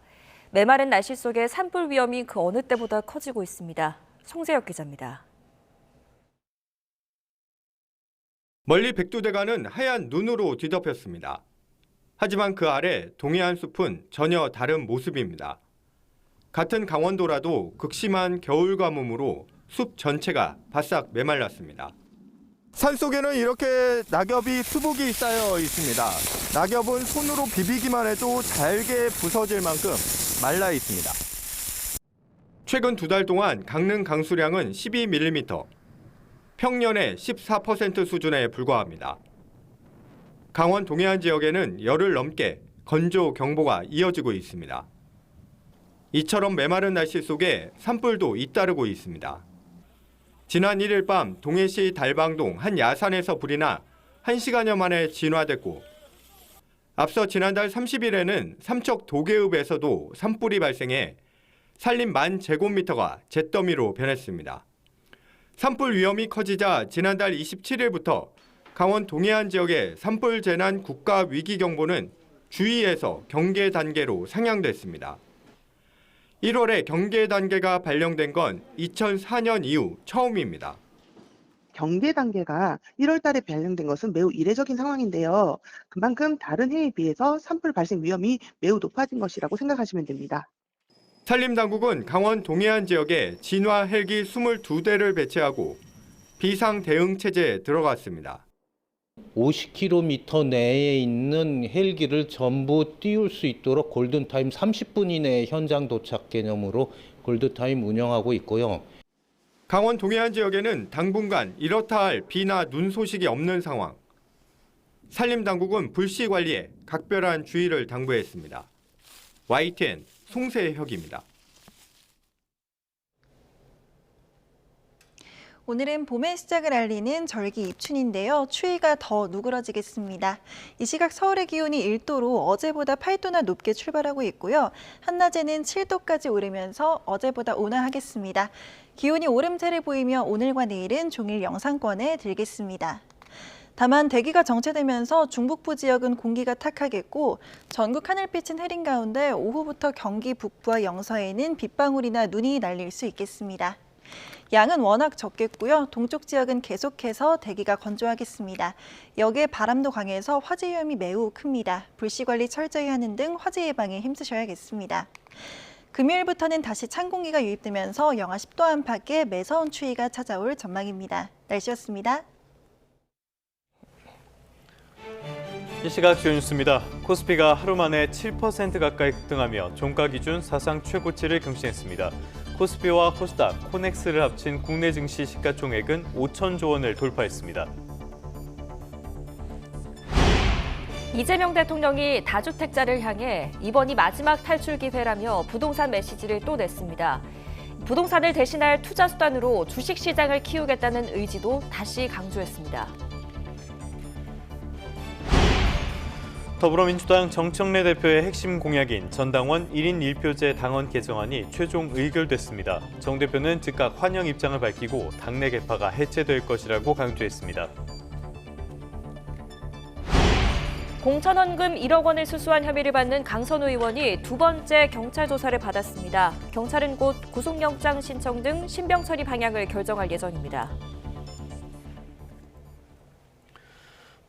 메마른 날씨 속에 산불 위험이 그 어느 때보다 커지고 있습니다. 송재혁 기자입니다. 멀리 백두대간은 하얀 눈으로 뒤덮였습니다. 하지만 그 아래 동해안 숲은 전혀 다른 모습입니다. 같은 강원도라도 극심한 겨울 가뭄으로 숲 전체가 바싹 메말랐습니다. 산속에는 이렇게 낙엽이 수북이 쌓여 있습니다. 낙엽은 손으로 비비기만 해도 잘게 부서질 만큼 말라 있습니다. 최근 2달 동안 강릉 강수량은 12mm, 평년의 14% 수준에 불과합니다. 강원 동해안 지역에는 열흘 넘게 건조 경보가 이어지고 있습니다. 이처럼 메마른 날씨 속에 산불도 잇따르고 있습니다. 지난 1일 밤 동해시 달방동 한 야산에서 불이 나 1시간여 만에 진화됐고 앞서 지난달 30일에는 삼척 도계읍에서도 산불이 발생해 산림 10,000제곱미터가 잿더미로 변했습니다. 산불 위험이 커지자 지난달 27일부터 강원 동해안 지역의 산불 재난 국가 위기 경보는 주의에서 경계 단계로 상향됐습니다. 1월에 경계 단계가 발령된 건 2004년 이후 처음입니다. 경계 단계가 1월 달에 발령된 것은 매우 이례적인 상황인데요. 그만큼 다른 해에 비해서 산불 발생 위험이 매우 높아진 것이라고 생각하시면 됩니다. 산림당국은 강원 동해안 지역에 진화 헬기 22대를 배치하고 비상 대응 체제에 들어갔습니다. 50km 내에 있는 헬기를 전부 띄울 수 있도록 골든타임 30분 이내에 현장 도착 개념으로 골든타임 운영하고 있고요. 강원 동해안 지역에는 당분간 이렇다 할 비나 눈 소식이 없는 상황. 산림당국은 불씨 관리에 각별한 주의를 당부했습니다. YTN 송세혁입니다. 오늘은 봄의 시작을 알리는 절기 입춘인데요. 추위가 더 누그러지겠습니다. 이 시각 서울의 기온이 1도로 어제보다 8도나 높게 출발하고 있고요. 한낮에는 7도까지 오르면서 어제보다 온화하겠습니다. 기온이 오름세를 보이며 오늘과 내일은 종일 영상권에 들겠습니다. 다만 대기가 정체되면서 중북부 지역은 공기가 탁하겠고 전국 하늘빛은 흐린 가운데 오후부터 경기 북부와 영서에는 빗방울이나 눈이 날릴 수 있겠습니다. 양은 워낙 적겠고요. 동쪽 지역은 계속해서 대기가 건조하겠습니다. 여기에 바람도 강해서 화재 위험이 매우 큽니다. 불씨 관리 철저히 하는 등 화재 예방에 힘쓰셔야겠습니다. 금요일부터는 다시 찬 공기가 유입되면서 영하 10도 안팎의 매서운 추위가 찾아올 전망입니다. 날씨였습니다. 이 시각 주요 뉴스입니다. 코스피가 하루 만에 7% 가까이 급등하며 종가 기준 사상 최고치를 경신했습니다. 코스피와 코스닥, 코넥스를 합친 국내 증시 시가총액은 5천조 원을 돌파했습니다. 이재명 대통령이 다주택자를 향해 이번이 마지막 탈출 기회라며 부동산 메시지를 또 냈습니다. 부동산을 대신할 투자 수단으로 주식시장을 키우겠다는 의지도 다시 강조했습니다. 더불어민주당 정청래 대표의 핵심 공약인 전당원 1인 1표제 당원 개정안이 최종 의결됐습니다. 정 대표는 즉각 환영 입장을 밝히고 당내 개파가 해체될 것이라고 강조했습니다. 공천원금 1억 원을 수수한 혐의를 받는 강선우 의원이 두 번째 경찰 조사를 받았습니다. 경찰은 곧 구속영장 신청 등 신병 처리 방향을 결정할 예정입니다.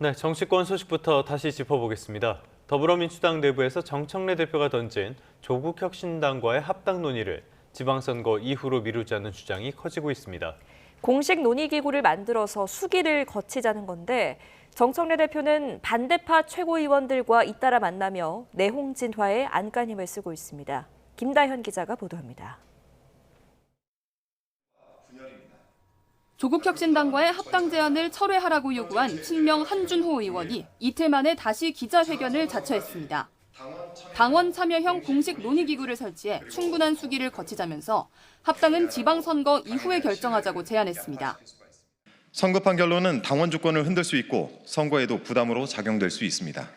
네, 정치권 소식부터 다시 짚어보겠습니다. 더불어민주당 내부에서 정청래 대표가 던진 조국혁신당과의 합당 논의를 지방선거 이후로 미루자는 주장이 커지고 있습니다. 공식 논의기구를 만들어서 수기를 거치자는 건데 정청래 대표는 반대파 최고위원들과 잇따라 만나며 내홍 진화에 안간힘을 쓰고 있습니다. 김다현 기자가 보도합니다. 조국혁신당과의 합당 제안을 철회하라고 요구한 친명 한준호 의원이 이틀 만에 다시 기자회견을 자처했습니다. 당원 참여형 공식 논의기구를 설치해 충분한 수기를 거치자면서 합당은 지방선거 이후에 결정하자고 제안했습니다. 선거 판결로는 당원 주권을 흔들 수 있고 선거에도 부담으로 작용될 수 있습니다.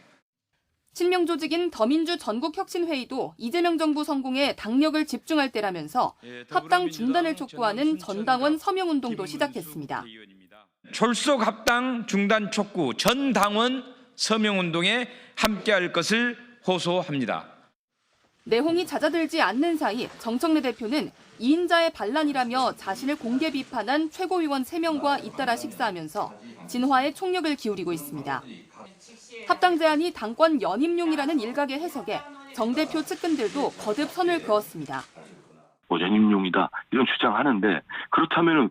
친명 조직인 더민주 전국혁신회의도 이재명 정부 성공에 당력을 집중할 때라면서 합당 중단을 촉구하는 전당원 서명운동도 시작했습니다. 졸속 합당 중단 촉구 전 당원 서명운동에 함께할 것을 호소합니다. 내홍이 잦아들지 않는 사이 정청래 대표는 2인자의 반란이라며 자신을 공개 비판한 최고위원 3명과 잇따라 식사하면서 진화에 총력을 기울이고 있습니다. 합당 제안이 당권 연임용이라는 일각의 해석에 정 대표 측근들도 거듭 선을 그었습니다. 연임용이다 이런 주장하는데 그렇다면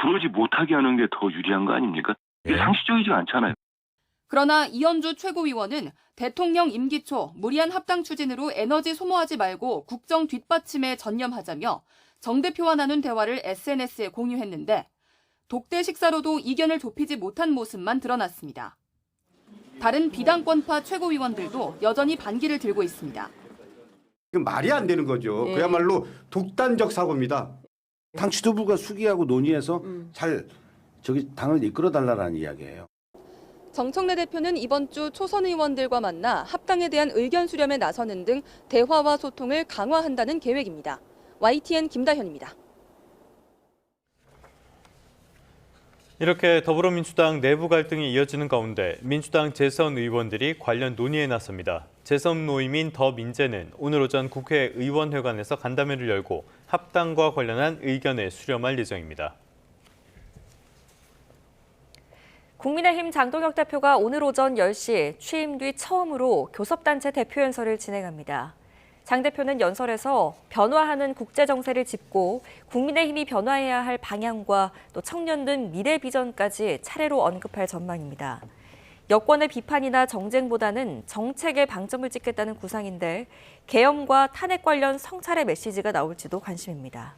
두려지 못하게 하는 게 더 유리한 거 아닙니까? 이게 상식적이지 않잖아요. 그러나 이현주 최고위원은 대통령 임기 초 무리한 합당 추진으로 에너지 소모하지 말고 국정 뒷받침에 전념하자며 정 대표와 나눈 대화를 SNS에 공유했는데 독대 식사로도 이견을 좁히지 못한 모습만 드러났습니다. 다른 비당권파 최고위원들도 여전히 반기를 들고 있습니다. 말이 안 되는 거죠. 그야말로 독단적 사고입니다. 당 지도부가 수기하고 논의해서 잘 당을 이끌어달라는 이야기예요. 정청래 대표는 이번 주 초선 의원들과 만나 합당에 대한 의견 수렴에 나서는 등 대화와 소통을 강화한다는 계획입니다. YTN 김다현입니다. 이렇게 더불어민주당 내부 갈등이 이어지는 가운데 민주당 재선 의원들이 관련 논의에 나섭니다. 재선 모임인 더민재는 오늘 오전 국회의원회관에서 간담회를 열고 합당과 관련한 의견을 수렴할 예정입니다. 국민의힘 장동혁 대표가 오늘 오전 10시 취임 뒤 처음으로 교섭단체 대표연설을 진행합니다. 장 대표는 연설에서 변화하는 국제정세를 짚고 국민의힘이 변화해야 할 방향과 또 청년 등 미래 비전까지 차례로 언급할 전망입니다. 여권의 비판이나 정쟁보다는 정책에 방점을 찍겠다는 구상인데 계엄과 탄핵 관련 성찰의 메시지가 나올지도 관심입니다.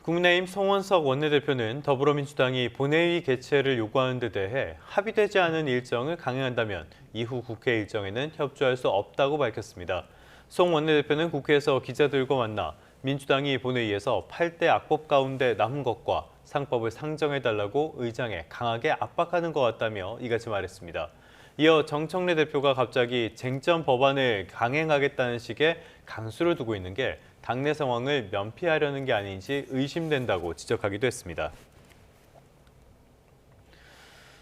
국민의힘 송원석 원내대표는 더불어민주당이 본회의 개최를 요구하는 데 대해 합의되지 않은 일정을 강행한다면 이후 국회 일정에는 협조할 수 없다고 밝혔습니다. 송 원내대표는 국회에서 기자들과 만나 민주당이 본회의에서 8대 악법 가운데 남은 것과 상법을 상정해달라고 의장에 강하게 압박하는 것 같다며 이같이 말했습니다. 이어 정청래 대표가 갑자기 쟁점 법안을 강행하겠다는 식의 강수를 두고 있는 게 당내 상황을 면피하려는 게 아닌지 의심된다고 지적하기도 했습니다.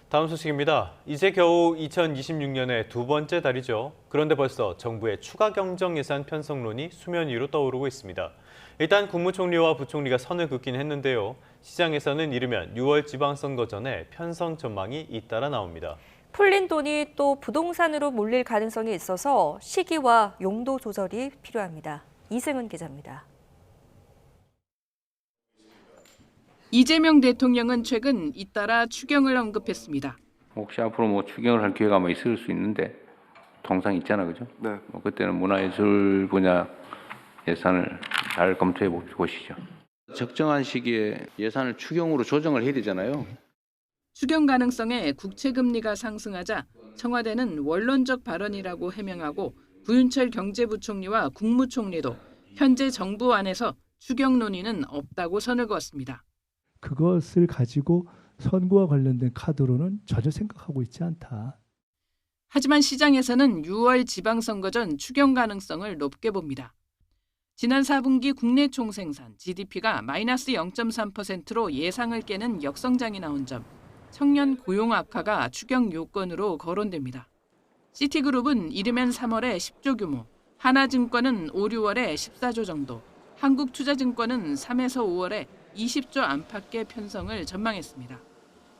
다음 소식입니다. 이제 겨우 2026년의 두 번째 달이죠. 그런데 벌써 정부의 추가 경정 예산 편성론이 수면 위로 떠오르고 있습니다. 일단 국무총리와 부총리가 선을 긋긴 했는데요. 시장에서는 이르면 6월 지방선거 전에 편성 전망이 잇따라 나옵니다. 풀린 돈이 또 부동산으로 몰릴 가능성이 있어서 시기와 용도 조절이 필요합니다. 이승은 기자입니다. 이재명 대통령은 최근 잇따라 추경을 언급했습니다. 혹시 앞으로 추경을 할 기회가 있을 수 있는데 통상 있잖아, 그죠? 네. 그때는 문화예술 분야 예산을 잘 검토해 보시죠. 적정한 시기에 예산을 추경으로 조정을 해야 되잖아요. 추경 가능성에 국채금리가 상승하자 청와대는 원론적 발언이라고 해명하고 구윤철 경제부총리와 국무총리도 현재 정부 안에서 추경 논의는 없다고 선을 그었습니다. 그것을 가지고 선거와 관련된 카드로는 전혀 생각하고 있지 않다. 하지만 시장에서는 6월 지방선거 전 추경 가능성을 높게 봅니다. 지난 4분기 국내 총생산 GDP가 마이너스 0.3%로 예상을 깨는 역성장이 나온 점, 청년 고용 악화가 추경 요건으로 거론됩니다. 시티그룹은 이르면 3월에 10조 규모, 하나증권은 5, 6월에 14조 정도, 한국투자증권은 3에서 5월에 20조 안팎의 편성을 전망했습니다.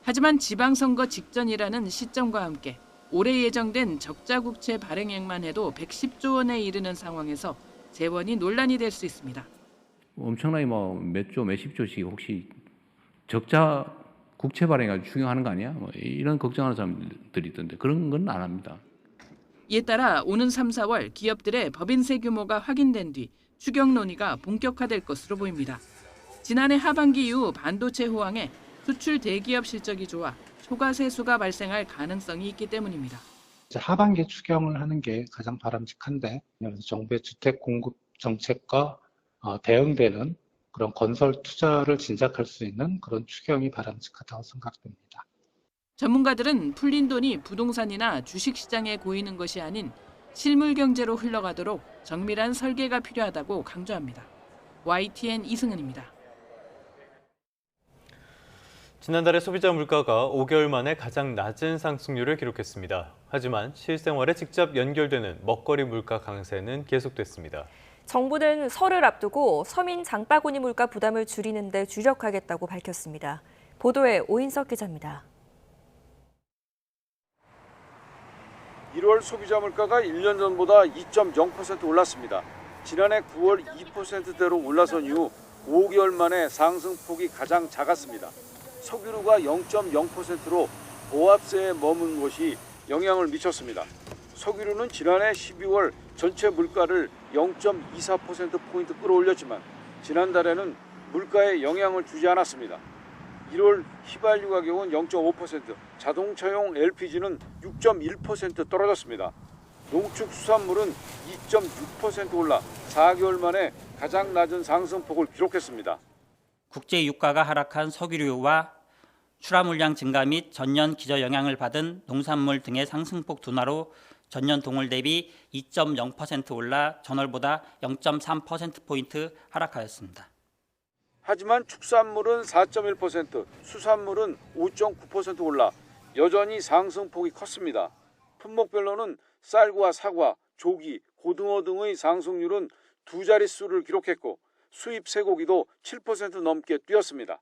하지만 지방선거 직전이라는 시점과 함께 올해 예정된 적자국채 발행액만 해도 110조 원에 이르는 상황에서 재원이 논란이 될 수 있습니다. 엄청나게 뭐 몇 조, 몇십 조씩 혹시 적자 국채 발행해가지고 추경하는 거 아니야? 뭐 이런 걱정하는 사람들이 있던데 그런 건 안 합니다. 이에 따라 오는 3, 4월 기업들의 법인세 규모가 확인된 뒤 추경 논의가 본격화될 것으로 보입니다. 지난해 하반기 이후 반도체 호황에 수출 대기업 실적이 좋아 초과 세수가 발생할 가능성이 있기 때문입니다. 하반기 추경을 하는 게 가장 바람직한데 정부의 주택 공급 정책과 대응되는 그런 건설 투자를 진작할 수 있는 그런 추경이 바람직하다고 생각됩니다. 전문가들은 풀린 돈이 부동산이나 주식시장에 고이는 것이 아닌 실물 경제로 흘러가도록 정밀한 설계가 필요하다고 강조합니다. YTN 이승은입니다. 지난달에 소비자 물가가 5개월 만에 가장 낮은 상승률을 기록했습니다. 하지만 실생활에 직접 연결되는 먹거리 물가 강세는 계속됐습니다. 정부는 설을 앞두고 서민 장바구니 물가 부담을 줄이는 데 주력하겠다고 밝혔습니다. 보도에 오인석 기자입니다. 1월 소비자 물가가 1년 전보다 2.0% 올랐습니다. 지난해 9월 2%대로 올라선 이후 5개월 만에 상승폭이 가장 작았습니다. 석유류가 0.0%로 보합세에 머문 것이 영향을 미쳤습니다. 석유류는 지난해 12월 전체 물가를 0.24%포인트 끌어올렸지만 지난달에는 물가에 영향을 주지 않았습니다. 1월 휘발유 가격은 0.5%, 자동차용 LPG는 6.1% 떨어졌습니다. 농축수산물은 2.6% 올라 4개월 만에 가장 낮은 상승폭을 기록했습니다. 국제 유가가 하락한 석유류와 출하물량 증가 및 전년 기저 영향을 받은 농산물 등의 상승폭 둔화로 전년 동월 대비 2.0% 올라 전월보다 0.3%포인트 하락하였습니다. 하지만 축산물은 4.1%, 수산물은 5.9% 올라 여전히 상승폭이 컸습니다. 품목별로는 쌀과 사과, 조기, 고등어 등의 상승률은 두 자릿수를 기록했고 수입 쇠고기도 7% 넘게 뛰었습니다.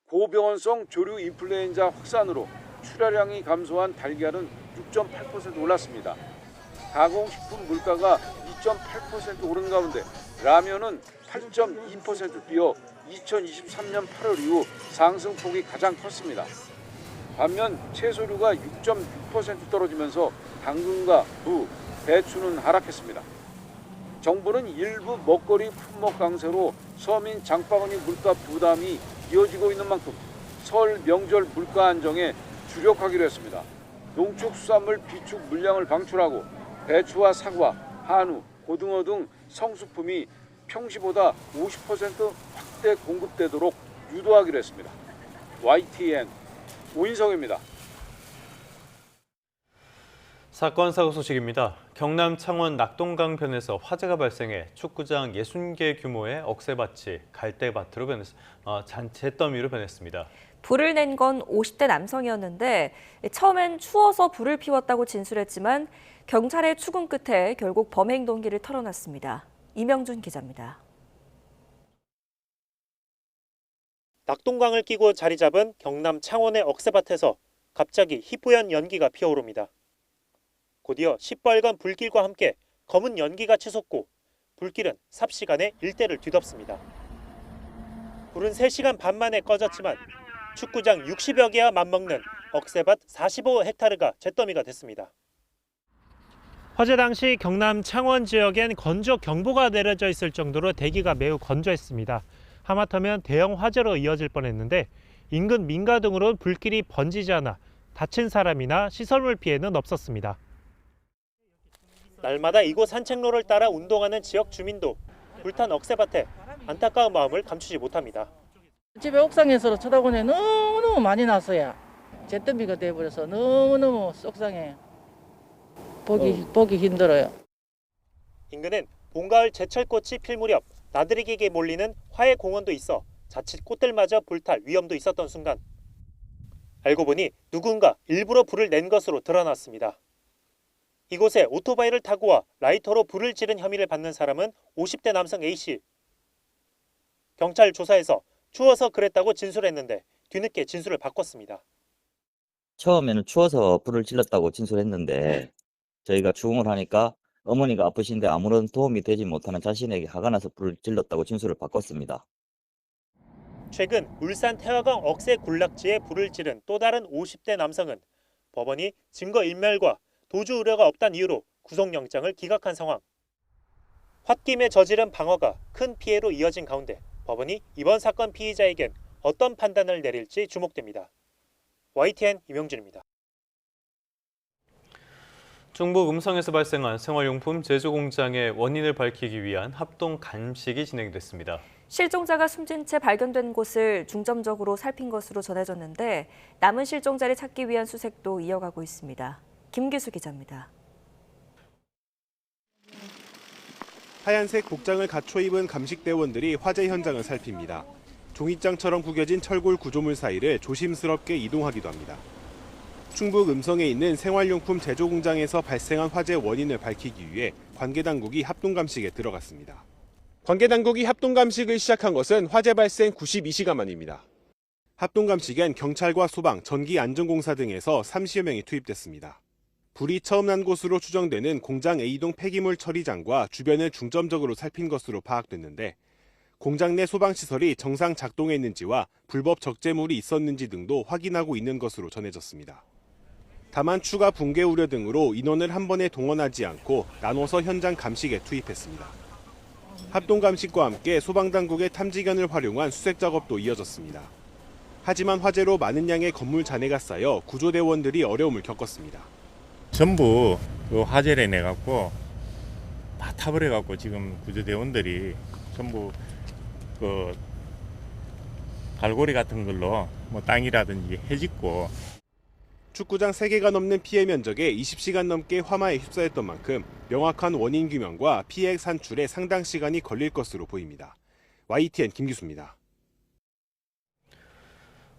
고병원성 조류 인플루엔자 확산으로 출하량이 감소한 달걀은 6.8% 올랐습니다. 가공식품 물가가 2.8% 오른 가운데 라면은 8.2% 뛰어 2023년 8월 이후 상승폭이 가장 컸습니다. 반면 채소류가 6.6% 떨어지면서 당근과 무, 배추는 하락했습니다. 정부는 일부 먹거리 품목 강세로 서민 장바구니 물가 부담이 이어지고 있는 만큼 설 명절 물가 안정에 주력하기로 했습니다. 농축수산물 비축 물량을 방출하고 배추와 사과, 한우, 고등어 등 성수품이 평시보다 50% 확대 공급되도록 유도하기로 했습니다. YTN 오인성입니다. 사건 사고 소식입니다. 경남 창원 낙동강변에서 화재가 발생해 축구장 60개 규모의 억새밭이 갈대밭으로 잿더미로 변했습니다. 불을 낸 건 50대 남성이었는데 처음엔 추워서 불을 피웠다고 진술했지만 경찰의 추궁 끝에 결국 범행 동기를 털어놨습니다. 이명준 기자입니다. 낙동강을 끼고 자리 잡은 경남 창원의 억새밭에서 갑자기 희뿌연 연기가 피어오릅니다. 곧이어 시뻘건 불길과 함께 검은 연기가 치솟고 불길은 삽시간에 일대를 뒤덮습니다. 불은 3시간 반 만에 꺼졌지만 축구장 60여 개와 맞먹는 억새밭 45헥타르가 잿더미가 됐습니다. 화재 당시 경남 창원 지역엔 건조 경보가 내려져 있을 정도로 대기가 매우 건조했습니다. 하마터면 대형 화재로 이어질 뻔했는데 인근 민가 등으로 불길이 번지지 않아 다친 사람이나 시설물 피해는 없었습니다. 날마다 이곳 산책로를 따라 운동하는 지역 주민도 불탄 억새밭에 안타까운 마음을 감추지 못합니다. 집에 옥상에서 쳐다보니 너무너무 많이 났어요. 잿더미가 돼버려서 너무너무 속상해요. 보기 힘들어요. 인근은 봄가을 제철꽃이 필 무렵 나들이객에 몰리는 화훼 공원도 있어 자칫 꽃들마저 불탈 위험도 있었던 순간 알고 보니 누군가 일부러 불을 낸 것으로 드러났습니다. 이곳에 오토바이를 타고 와 라이터로 불을 지른 혐의를 받는 사람은 50대 남성 A씨. 경찰 조사에서 추워서 그랬다고 진술했는데 뒤늦게 진술을 바꿨습니다. 처음에는 추워서 불을 질렀다고 진술했는데 저희가 추궁을 하니까 어머니가 아프신데 아무런 도움이 되지 못하는 자신에게 화가 나서 불을 질렀다고 진술을 바꿨습니다. 최근 울산 태화강 억새 군락지에 불을 지른 또 다른 50대 남성은 법원이 증거인멸과 도주 우려가 없다는 이유로 구속영장을 기각한 상황. 홧김에 저지른 방어가 큰 피해로 이어진 가운데 법원이 이번 사건 피의자에겐 어떤 판단을 내릴지 주목됩니다. YTN 임영준입니다. 중부 음성에서 발생한 생활용품 제조 공장의 원인을 밝히기 위한 합동 감식이 진행됐습니다. 실종자가 숨진 채 발견된 곳을 중점적으로 살핀 것으로 전해졌는데 남은 실종자를 찾기 위한 수색도 이어가고 있습니다. 김기수 기자입니다. 하얀색 복장을 갖춰 입은 감식대원들이 화재 현장을 살핍니다. 종이장처럼 구겨진 철골 구조물 사이를 조심스럽게 이동하기도 합니다. 충북 음성에 있는 생활용품 제조 공장에서 발생한 화재 원인을 밝히기 위해 관계당국이 합동감식에 들어갔습니다. 관계당국이 합동감식을 시작한 것은 화재 발생 92시간 만입니다. 합동감식엔 경찰과 소방, 전기안전공사 등에서 30여 명이 투입됐습니다. 불이 처음 난 곳으로 추정되는 공장 A동 폐기물 처리장과 주변을 중점적으로 살핀 것으로 파악됐는데 공장 내 소방시설이 정상 작동했는지와 불법 적재물이 있었는지 등도 확인하고 있는 것으로 전해졌습니다. 다만 추가 붕괴 우려 등으로 인원을 한 번에 동원하지 않고 나눠서 현장 감식에 투입했습니다. 합동감식과 함께 소방당국의 탐지견을 활용한 수색 작업도 이어졌습니다. 하지만 화재로 많은 양의 건물 잔해가 쌓여 구조대원들이 어려움을 겪었습니다. 전부 그 화재를 내갖고 다 타버려갖고 지금 구조대원들이 전부 그 갈고리 같은 걸로 뭐 땅이라든지 해짓고 축구장 3개가 넘는 피해 면적에 20시간 넘게 화마에 휩싸였던 만큼 명확한 원인 규명과 피해 산출에 상당 시간이 걸릴 것으로 보입니다. YTN 김기수입니다.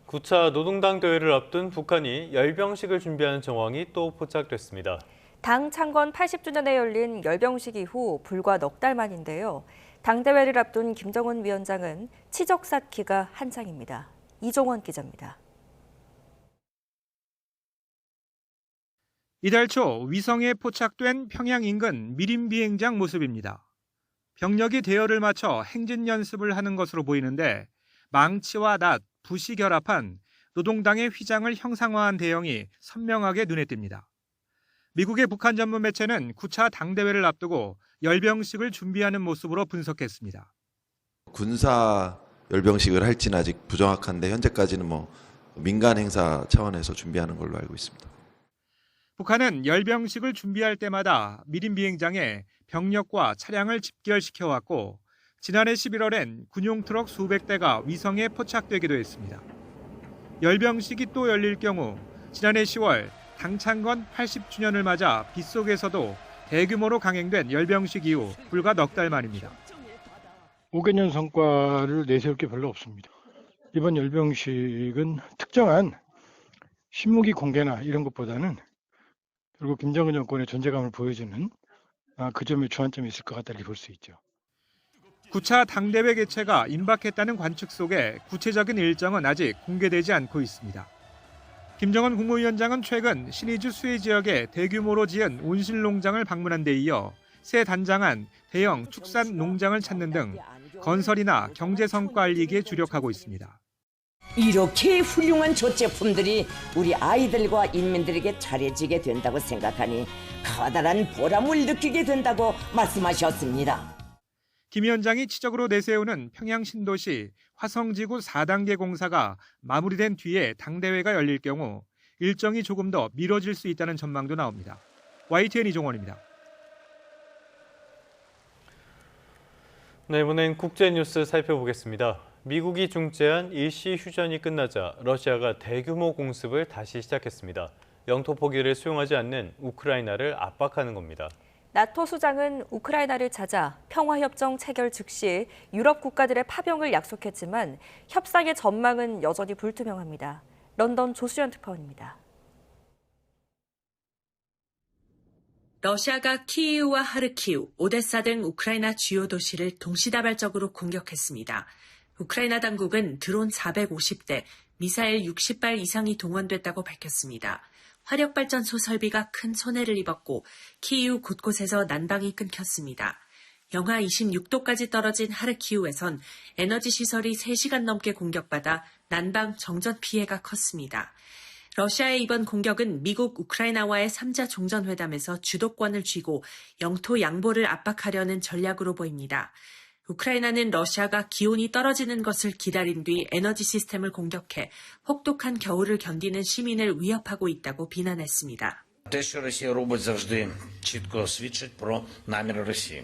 9차 노동당 대회를 앞둔 북한이 열병식을 준비하는 정황이 또 포착됐습니다. 당 창건 80주년에 열린 열병식 이후 불과 넉 달 만인데요. 당대회를 앞둔 김정은 위원장은 치적 쌓기가 한창입니다. 이종원 기자입니다. 이달 초 위성에 포착된 평양 인근 미림 비행장 모습입니다. 병력이 대열을 맞춰 행진 연습을 하는 것으로 보이는데 망치와 낫, 붓이 결합한 노동당의 휘장을 형상화한 대형이 선명하게 눈에 띕니다. 미국의 북한 전문 매체는 9차 당대회를 앞두고 열병식을 준비하는 모습으로 분석했습니다. 군사 열병식을 할지는 아직 부정확한데 현재까지는 민간 행사 차원에서 준비하는 걸로 알고 있습니다. 북한은 열병식을 준비할 때마다 미림 비행장에 병력과 차량을 집결시켜왔고 지난해 11월엔 군용 트럭 수백 대가 위성에 포착되기도 했습니다. 열병식이 또 열릴 경우 지난해 10월 당 창건 80주년을 맞아 빗속에서도 대규모로 강행된 열병식 이후 불과 넉 달 만입니다. 5개년 성과를 내세울 게 별로 없습니다. 이번 열병식은 특정한 신무기 공개나 이런 것보다는 결국 김정은 정권의 존재감을 보여주는 그 점에 주안점이 있을 것 같다 이렇게 볼 수 있죠. 9차 당대회 개최가 임박했다는 관측 속에 구체적인 일정은 아직 공개되지 않고 있습니다. 김정은 국무위원장은 최근 신의주 수해 지역에 대규모로 지은 온실 농장을 방문한 데 이어 새 단장한 대형 축산 농장을 찾는 등 건설이나 경제 성과 알리기에 주력하고 있습니다. 이렇게 훌륭한 조제품들이 우리 아이들과 인민들에게 잘해지게 된다고 생각하니 커다란 보람을 느끼게 된다고 말씀하셨습니다. 김 위원장이 치적으로 내세우는 평양 신도시 화성지구 4단계 공사가 마무리된 뒤에 당대회가 열릴 경우 일정이 조금 더 미뤄질 수 있다는 전망도 나옵니다. YTN 이종원입니다. 네, 이번엔 국제 뉴스 살펴보겠습니다. 미국이 중재한 일시 휴전이 끝나자 러시아가 대규모 공습을 다시 시작했습니다. 영토 포기를 수용하지 않는 우크라이나를 압박하는 겁니다. 나토 수장은 우크라이나를 찾아 평화협정 체결 즉시 유럽 국가들의 파병을 약속했지만 협상의 전망은 여전히 불투명합니다. 런던 조수연 특파원입니다. 러시아가 키이우와 하르키우, 오데사 등 우크라이나 주요 도시를 동시다발적으로 공격했습니다. 우크라이나 당국은 드론 450대, 미사일 60발 이상이 동원됐다고 밝혔습니다. 화력발전소 설비가 큰 손해를 입었고 키이우 곳곳에서 난방이 끊겼습니다. 영하 26도까지 떨어진 하르키우에선 에너지 시설이 3시간 넘게 공격받아 난방 정전 피해가 컸습니다. 러시아의 이번 공격은 미국 우크라이나와의 3자 종전회담에서 주도권을 쥐고 영토 양보를 압박하려는 전략으로 보입니다. 우크라이나는 러시아가 기온이 떨어지는 것을 기다린 뒤 에너지 시스템을 공격해 혹독한 겨울을 견디는 시민을 위협하고 있다고 비난했습니다. Те, що Росія робить, завжди чітко свідчить про наміри Росії.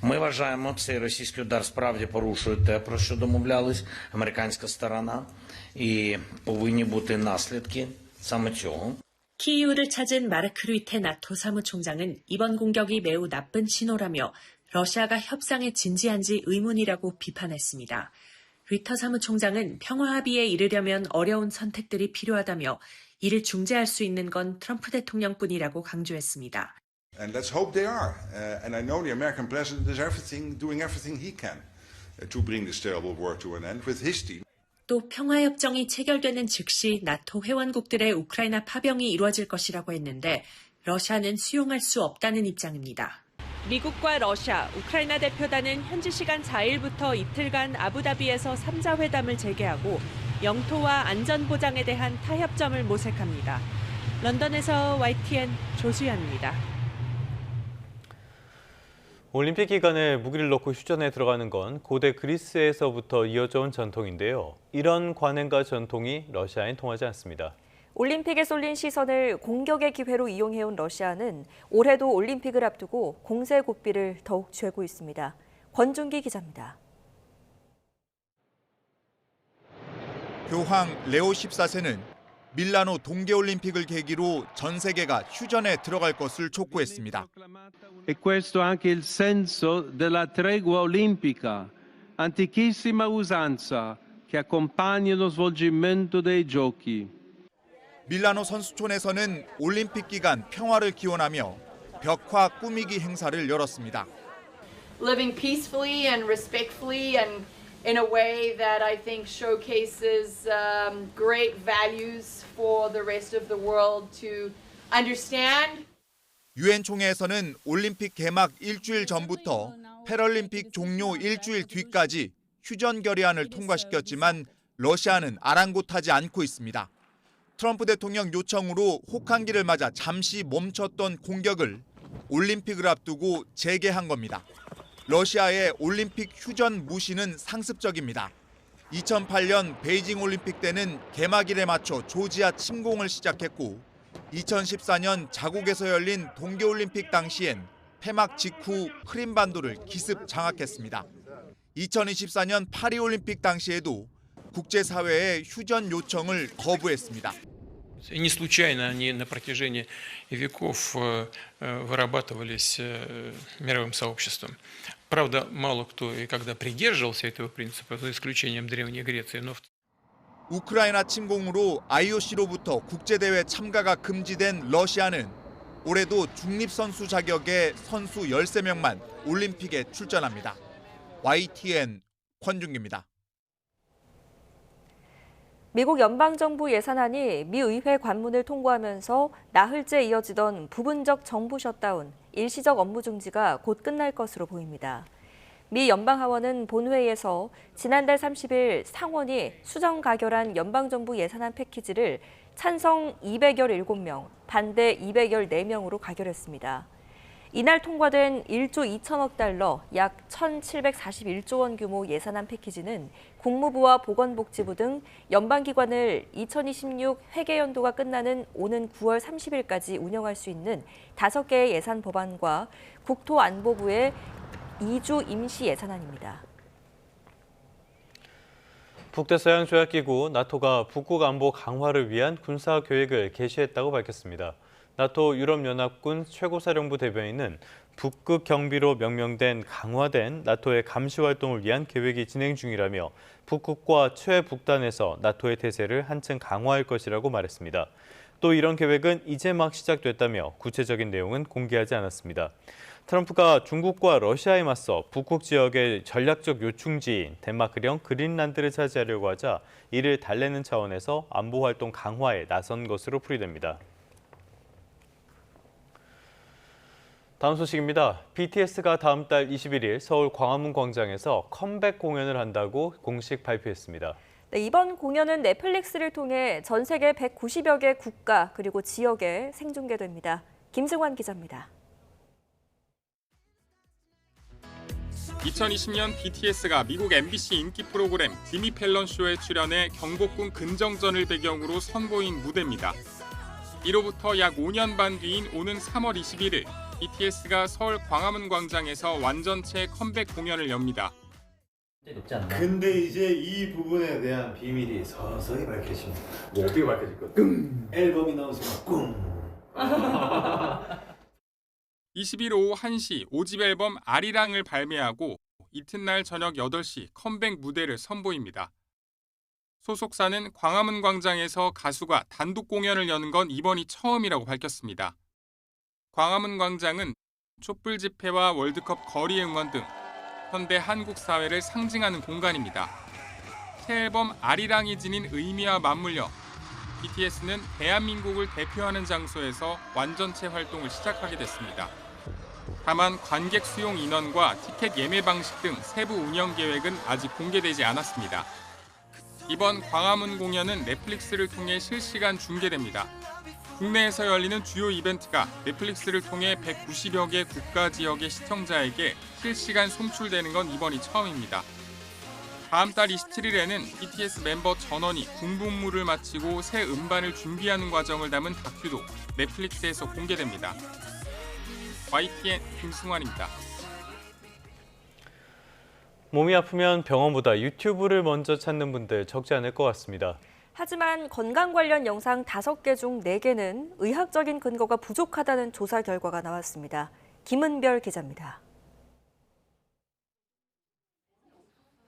Ми вважаємо, цей російський удар справді порушує те, про що домовлялись американська сторона, і повинні бути наслідки саме цього. 키이우를 찾은 마르크 류테 나토 사무총장은 이번 공격이 매우 나쁜 신호라며 러시아가 협상에 진지한지 의문이라고 비판했습니다. 류터 사무총장은 평화 합의에 이르려면 어려운 선택들이 필요하다며 이를 중재할 수 있는 건 트럼프 대통령뿐이라고 강조했습니다. And let's hope they are. And I know the American president is doing everything he can to bring this terrible war to an end with his team. 또 평화협정이 체결되는 즉시 나토 회원국들의 우크라이나 파병이 이루어질 것이라고 했는데 러시아는 수용할 수 없다는 입장입니다. 미국과 러시아, 우크라이나 대표단은 현지 시간 4일부터 이틀간 아부다비에서 3자 회담을 재개하고 영토와 안전보장에 대한 타협점을 모색합니다. 런던에서 YTN 조수연입니다. 올림픽 기간에 무기를 넣고 휴전에 들어가는 건 고대 그리스에서부터 이어져 온 전통인데요. 이런 관행과 전통이 러시아엔 통하지 않습니다. 올림픽에 쏠린 시선을 공격의 기회로 이용해온 러시아는 올해도 올림픽을 앞두고 공세 고삐를 더욱 쥐고 있습니다. 권준기 기자입니다. 교황 레오 14세는 밀라노 동계올림픽을 계기로 전 세계가 휴전에 들어갈 것을 촉구했습니다. E questo anche il senso della tregua olimpica, antichissima usanza che accompagna lo svolgimento dei giochi. 밀라노 선수촌에서는 올림픽 기간 평화를 기원하며 벽화 꾸미기 행사를 열었습니다. Living peacefully and respectfully and in a way that I think showcases great values for the rest of the world to understand. 유엔 총회에서는 올림픽 개막 일주일 전부터 패럴림픽 종료 일주일 뒤까지 휴전 결의안을 통과시켰지만 러시아는 아랑곳하지 않고 있습니다. 트럼프 대통령 요청으로 혹한기를 맞아 잠시 멈췄던 공격을 올림픽을 앞두고 재개한 겁니다. 러시아의 올림픽 휴전 무시는 상습적입니다. 2008년 베이징 올림픽 때는 개막일에 맞춰 조지아 침공을 시작했고 2014년 자국에서 열린 동계올림픽 당시엔 폐막 직후 크림반도를 기습 장악했습니다. 2024년 파리올림픽 당시에도 국제사회의 휴전 요청을 거부했습니다. Не случайно они на протяжении веков вырабатывались мировым сообществом. Правда, мало кто и когда придерживался этого принципа, за исключением Древней Греции, но 우크라이나 침공으로 IOC로부터 국제대회 참가가 금지된 러시아는 올해도 중립선수 자격의 선수 13명만 올림픽에 출전합니다. YTN 권준기입니다. 미국 연방정부 예산안이 미 의회 관문을 통과하면서 나흘째 이어지던 부분적 정부 셧다운, 일시적 업무 중지가 곧 끝날 것으로 보입니다. 미 연방하원은 본회의에서 지난달 30일 상원이 수정 가결한 연방정부 예산안 패키지를 찬성 217명, 반대 214명으로 가결했습니다. 이날 통과된 1조 2천억 달러, 약 1,741조 원 규모 예산안 패키지는 국무부와 보건복지부 등 연방기관을 2026 회계연도가 끝나는 오는 9월 30일까지 운영할 수 있는 5개의 예산 법안과 국토안보부의 2주 임시 예산안입니다. 북대서양조약기구 나토가 북극 안보 강화를 위한 군사 계획을 개시했다고 밝혔습니다. 나토 유럽연합군 최고사령부 대변인은 북극 경비로 명명된 강화된 나토의 감시 활동을 위한 계획이 진행 중이라며 북극과 최북단에서 나토의 태세를 한층 강화할 것이라고 말했습니다. 또 이런 계획은 이제 막 시작됐다며 구체적인 내용은 공개하지 않았습니다. 트럼프가 중국과 러시아에 맞서 북극 지역의 전략적 요충지인 덴마크령 그린란드를 차지하려고 하자 이를 달래는 차원에서 안보 활동 강화에 나선 것으로 풀이됩니다. 다음 소식입니다. BTS가 다음 달 21일 서울 광화문 광장에서 컴백 공연을 한다고 공식 발표했습니다. 네, 이번 공연은 넷플릭스를 통해 전 세계 190여 개 국가 그리고 지역에 생중계됩니다. 김승환 기자입니다. 2020년 BTS가 미국 MBC 인기 프로그램 지미 펠런 쇼에 출연해 경복궁 근정전을 배경으로 선보인 무대입니다. 이로부터 약 5년 반 뒤인 오는 3월 21일 BTS가 서울 광화문 광장에서 완전체 컴백 공연을 엽니다. 근데 이제 이 부분에 대한 비밀이 서서히 밝혀집니다. 뭐 어떻게 밝혀질 거야? 앨범이 나온 순간 꿍! 20일 오후 1시 5집 앨범 아리랑을 발매하고 이튿날 저녁 8시 컴백 무대를 선보입니다. 소속사는 광화문 광장에서 가수가 단독 공연을 여는 건 이번이 처음이라고 밝혔습니다. 광화문 광장은 촛불 집회와 월드컵 거리 응원 등 현대 한국 사회를 상징하는 공간입니다. 새 앨범 아리랑이 지닌 의미와 맞물려 BTS는 대한민국을 대표하는 장소에서 완전체 활동을 시작하게 됐습니다. 다만 관객 수용 인원과 티켓 예매 방식 등 세부 운영 계획은 아직 공개되지 않았습니다. 이번 광화문 공연은 넷플릭스를 통해 실시간 중계됩니다. 국내에서 열리는 주요 이벤트가 넷플릭스를 통해 190여 개 국가 지역의 시청자에게 실시간 송출되는 건 이번이 처음입니다. 다음 달 27일에는 BTS 멤버 전원이 군복무를 마치고 새 음반을 준비하는 과정을 담은 다큐도 넷플릭스에서 공개됩니다. YTN 김승환입니다. 몸이 아프면 병원보다 유튜브를 먼저 찾는 분들 적지 않을 것 같습니다. 하지만 건강 관련 영상 5개 중 4개는 의학적인 근거가 부족하다는 조사 결과가 나왔습니다. 김은별 기자입니다.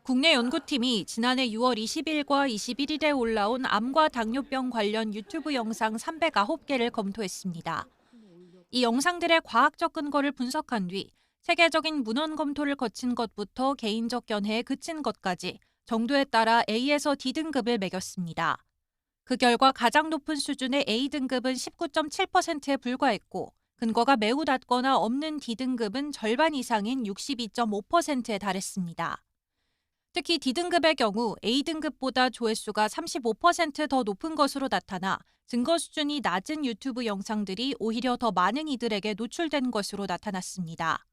국내 연구팀이 지난해 6월 20일과 21일에 올라온 암과 당뇨병 관련 유튜브 영상 309개를 검토했습니다. 이 영상들의 과학적 근거를 분석한 뒤 세계적인 문헌 검토를 거친 것부터 개인적 견해에 그친 것까지 정도에 따라 A에서 D등급을 매겼습니다. 그 결과 가장 높은 수준의 A등급은 19.7%에 불과했고 근거가 매우 낮거나 없는 D등급은 절반 이상인 62.5%에 달했습니다. 특히 D등급의 경우 A등급보다 조회수가 35% 더 높은 것으로 나타나 증거 수준이 낮은 유튜브 영상들이 오히려 더 많은 이들에게 노출된 것으로 나타났습니다.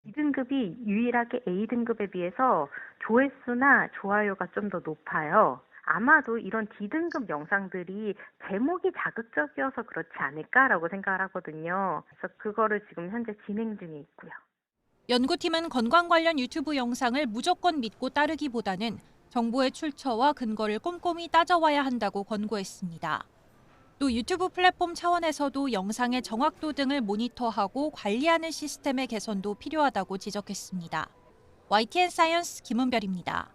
D등급이 유일하게 A등급에 비해서 조회수나 좋아요가 좀 더 높아요. 아마도 이런 D등급 영상들이 제목이 자극적이어서 그렇지 않을까라고 생각을 하거든요. 그래서 그거를 지금 현재 진행 중에 있고요. 연구팀은 건강 관련 유튜브 영상을 무조건 믿고 따르기보다는 정보의 출처와 근거를 꼼꼼히 따져와야 한다고 권고했습니다. 또 유튜브 플랫폼 차원에서도 영상의 정확도 등을 모니터하고 관리하는 시스템의 개선도 필요하다고 지적했습니다. YTN 사이언스 김은별입니다.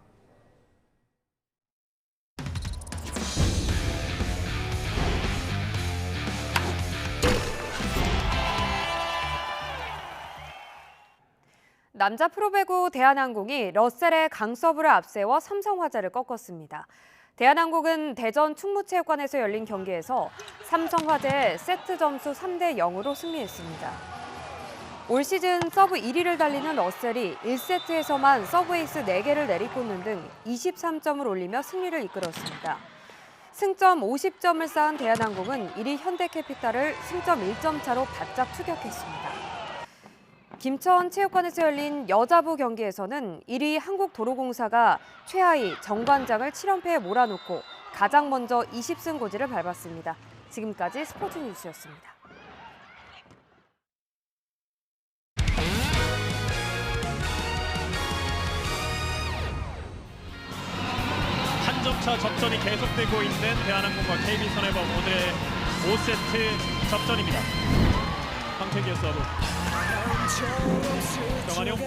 남자 프로배구 대한항공이 러셀의 강서부를 앞세워 삼성화재를 꺾었습니다. 대한항공은 대전 충무체육관에서 열린 경기에서 삼성화재의 세트 점수 3대 0으로 승리했습니다. 올 시즌 서브 1위를 달리는 러셀이 1세트에서만 서브 에이스 4개를 내리꽂는 등 23점을 올리며 승리를 이끌었습니다. 승점 50점을 쌓은 대한항공은 1위 현대캐피탈을 승점 1점 차로 바짝 추격했습니다. 김천체육관에서 열린 여자부 경기에서는 1위 한국도로공사가 최하위 정관장을 7연패에 몰아놓고 가장 먼저 20승 고지를 밟았습니다. 지금까지 스포츠 뉴스였습니다. 2차 접전이 계속되고 있는 대한항공과 KB손해보험 오늘의 5세트 접전입니다. 황태기의 서브. 정한용.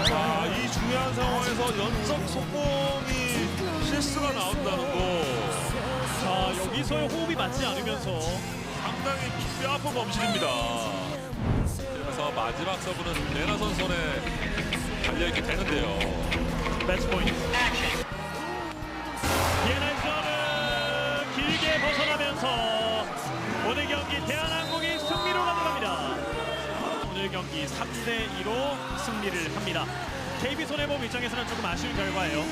자, 이 중요한 상황에서 연속 속공이 실수가 나온다는 거. 자, 여기서의 호흡이 맞지 않으면서 상당히 뼈아픈 범실입니다. 그래서 마지막 서브는 배나선 손에 달려있게 되는데요. 매치 포인트. 비에나에서는 길게 벗어나면서 오늘 경기 대한항공이 승리로 가져갑니다. 오늘 경기 3대2로 승리를 합니다. KB손해보험 입장에서는 조금 아쉬운 결과예요.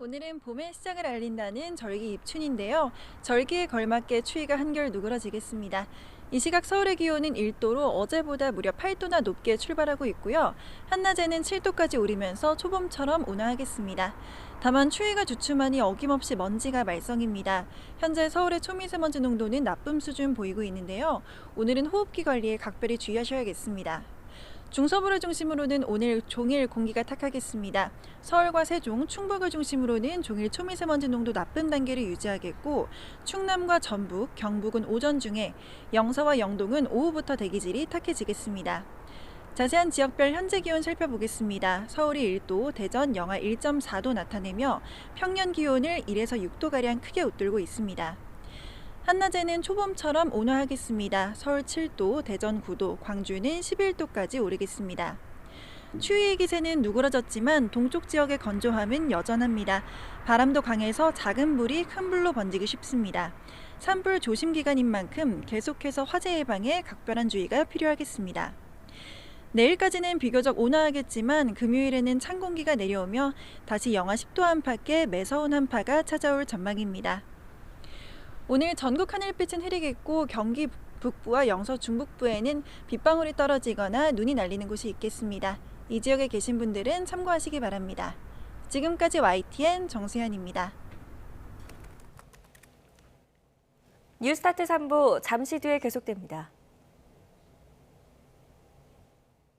오늘은 봄의 시작을 알린다는 절기 입춘인데요. 절기에 걸맞게 추위가 한결 누그러지겠습니다. 이 시각 서울의 기온은 1도로 어제보다 무려 8도나 높게 출발하고 있고요. 한낮에는 7도까지 오르면서 초봄처럼 온화하겠습니다. 다만 추위가 주춤하니 어김없이 먼지가 말썽입니다. 현재 서울의 초미세먼지 농도는 나쁨 수준 보이고 있는데요. 오늘은 호흡기 관리에 각별히 주의하셔야겠습니다. 중서부를 중심으로는 오늘 종일 공기가 탁하겠습니다. 서울과 세종, 충북을 중심으로는 종일 초미세먼지 농도 나쁨 단계를 유지하겠고 충남과 전북, 경북은 오전 중에 영서와 영동은 오후부터 대기질이 탁해지겠습니다. 자세한 지역별 현재 기온 살펴보겠습니다. 서울이 1도, 대전 영하 1.4도 나타내며 평년 기온을 1에서 6도가량 크게 웃돌고 있습니다. 한낮에는 초봄처럼 온화하겠습니다. 서울 7도, 대전 9도, 광주는 11도까지 오르겠습니다. 추위의 기세는 누그러졌지만 동쪽 지역의 건조함은 여전합니다. 바람도 강해서 작은 불이 큰 불로 번지기 쉽습니다. 산불 조심 기간인 만큼 계속해서 화재 예방에 각별한 주의가 필요하겠습니다. 내일까지는 비교적 온화하겠지만 금요일에는 찬 공기가 내려오며 다시 영하 10도 안팎의 매서운 한파가 찾아올 전망입니다. 오늘 전국 하늘빛은 흐리겠고 경기 북부와 영서 중북부에는 빗방울이 떨어지거나 눈이 날리는 곳이 있겠습니다. 이 지역에 계신 분들은 참고하시기 바랍니다. 지금까지 YTN 정세현입니다. 뉴스타트 3부 잠시 뒤에 계속됩니다.